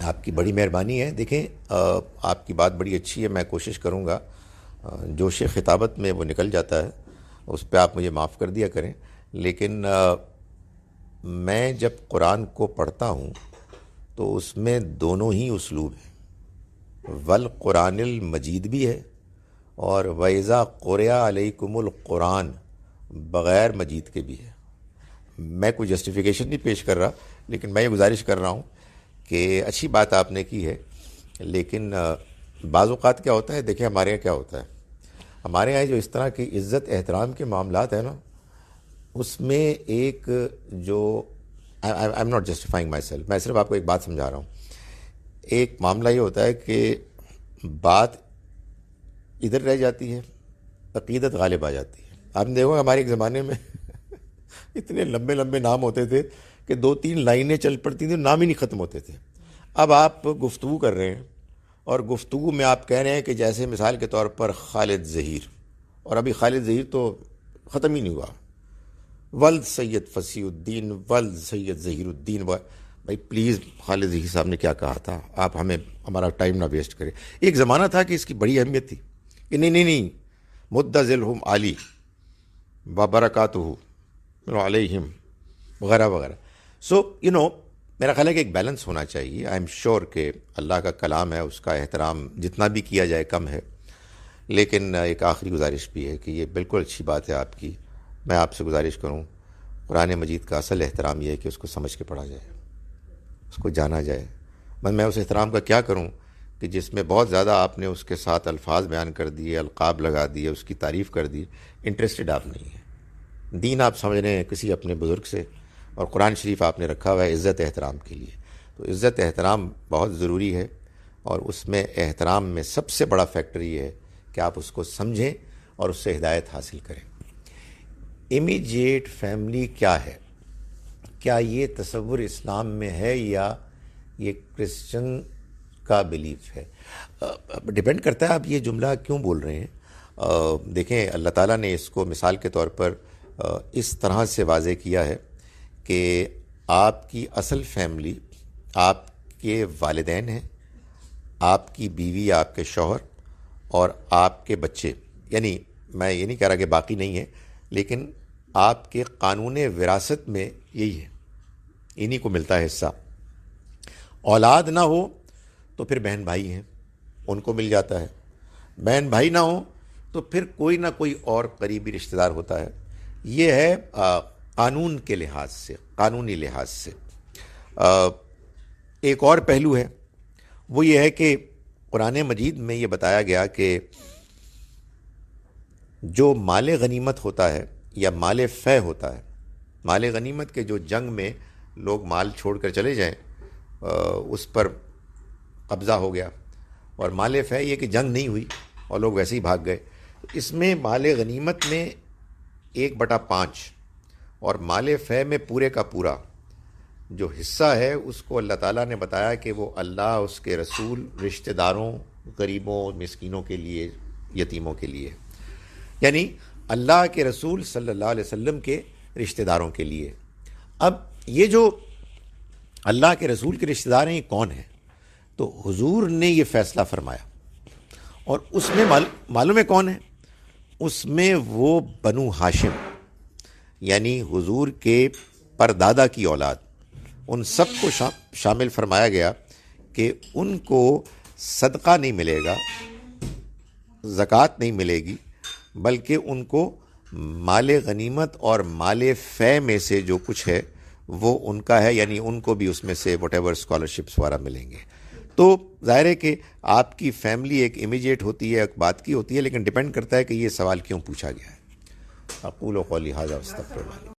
آپ کی بڑی مہربانی ہے، دیکھیں آپ کی بات بڑی اچھی ہے، میں کوشش کروں گا، جوش خطابت میں وہ نکل جاتا ہے، اس پہ آپ مجھے معاف کر دیا کریں، لیکن میں جب قرآن کو پڑھتا ہوں تو اس میں دونوں ہی اسلوب ہیں، والقرآن المجید بھی ہے اور وَإِذَا قُرِئَ عَلَيْكُمُ القرآن بغیر مجید کے بھی ہے۔ میں کوئی جسٹیفیکیشن نہیں پیش کر رہا، لیکن میں یہ گزارش کر رہا ہوں کہ اچھی بات آپ نے کی ہے، لیکن بعض اوقات کیا ہوتا ہے، دیکھیں ہمارے یہاں کیا ہوتا ہے، ہمارے یہاں جو اس طرح کی عزت احترام کے معاملات ہیں نا، اس میں ایک جو I am not justifying my self, میں صرف آپ کو ایک بات سمجھا رہا ہوں. ایک معاملہ یہ ہوتا ہے کہ بات ادھر رہ جاتی ہے، عقیدت غالب آ جاتی ہے. آپ نے دیکھو ہمارے ایک زمانے میں اتنے لمبے لمبے نام ہوتے تھے کہ 2-3 لائنیں چل پڑتی تھیں، نام ہی نہیں ختم ہوتے تھے. اب آپ گفتگو کر رہے ہیں اور گفتگو میں آپ کہہ رہے ہیں کہ جیسے مثال کے طور پر خالد ظہیر، اور ابھی خالد ظہیر تو ختم ہی نہیں ہوا، ولد سید فصیح الدین، ولد سید ظہیر الدین. بھائی پلیز، خالد ظہیر صاحب نے کیا کہا تھا؟ آپ ہمارا ٹائم نہ ویسٹ کریں. ایک زمانہ تھا کہ اس کی بڑی اہمیت تھی کہ نہیں مدّ ذلہم علی وبرکاتہ علیہم وغیرہ وغیرہ. سو میرا خیال ہے کہ ایک بیلنس ہونا چاہیے. آئی ایم شیور کہ اللہ کا کلام ہے، اس کا احترام جتنا بھی کیا جائے کم ہے. لیکن ایک آخری گزارش بھی ہے کہ یہ بالکل اچھی بات ہے آپ کی، میں آپ سے گزارش کروں، قرآن مجید کا اصل احترام یہ ہے کہ اس کو سمجھ کے پڑھا جائے، اس کو جانا جائے. میں اس احترام کا کیا کروں کہ جس میں بہت زیادہ آپ نے اس کے ساتھ الفاظ بیان کر دیے، القاب لگا دیے، اس کی تعریف کر دی. انٹرسٹڈ آپ نہیں ہیں، دین آپ سمجھ رہے ہیں کسی اپنے بزرگ سے، اور قرآن شریف آپ نے رکھا ہوا ہے عزت احترام کے لیے. تو عزت احترام بہت ضروری ہے، اور اس میں احترام میں سب سے بڑا فیکٹر یہ ہے کہ آپ اس کو سمجھیں اور اس سے ہدایت حاصل کریں. امیجیٹ فیملی کیا ہے؟ کیا یہ تصور اسلام میں ہے یا یہ کرسچن کا بلیف ہے؟ ڈیپینڈ کرتا ہے آپ یہ جملہ کیوں بول رہے ہیں. دیکھیں اللہ تعالیٰ نے اس کو مثال کے طور پر اس طرح سے واضح کیا ہے کہ آپ کی اصل فیملی آپ کے والدین ہیں، آپ کی بیوی، آپ کے شوہر اور آپ کے بچے. یعنی میں یہ نہیں کہہ رہا کہ باقی نہیں ہے، لیکن آپ کے قانون وراثت میں یہی ہے، انہی کو ملتا ہے حصہ. اولاد نہ ہو تو پھر بہن بھائی ہیں، ان کو مل جاتا ہے. بہن بھائی نہ ہو تو پھر کوئی نہ کوئی اور قریبی رشتہ دار ہوتا ہے. یہ ہے قانون کے لحاظ سے، قانونی لحاظ سے. ایک اور پہلو ہے، وہ یہ ہے کہ قرآن مجید میں یہ بتایا گیا کہ جو مال غنیمت ہوتا ہے یا مال فے ہوتا ہے، مال غنیمت کے جو جنگ میں لوگ مال چھوڑ کر چلے جائیں اس پر قبضہ ہو گیا، اور مال فے یہ کہ جنگ نہیں ہوئی اور لوگ ویسے ہی بھاگ گئے. اس میں مال غنیمت میں 1/5 اور مال فے میں پورے کا پورا جو حصہ ہے اس کو اللہ تعالیٰ نے بتایا کہ وہ اللہ، اس کے رسول، رشتہ داروں، غریبوں، مسکینوں کے لیے، یتیموں کے لیے. یعنی اللہ کے رسول صلی اللہ علیہ وسلم کے رشتہ داروں کے لیے. اب یہ جو اللہ کے رسول کے رشتہ دار ہیں یہ کون ہیں؟ تو حضور نے یہ فیصلہ فرمایا، اور اس میں معلوم ہے کون ہے؟ اس میں وہ بنو ہاشم، یعنی حضور کے پردادا کی اولاد، ان سب کو شامل فرمایا گیا کہ ان کو صدقہ نہیں ملے گا، زکوٰۃ نہیں ملے گی، بلکہ ان کو مال غنیمت اور مال فے میں سے جو کچھ ہے وہ ان کا ہے. یعنی ان کو بھی اس میں سے وٹ ایور اسکالرشپس وغیرہ ملیں گے. تو ظاہر ہے کہ آپ کی فیملی ایک امیجیٹ ہوتی ہے، ایک بات کی ہوتی ہے، لیکن ڈیپینڈ کرتا ہے کہ یہ سوال کیوں پوچھا گیا ہے. اقول قولی ھذا واستغفر اللہ.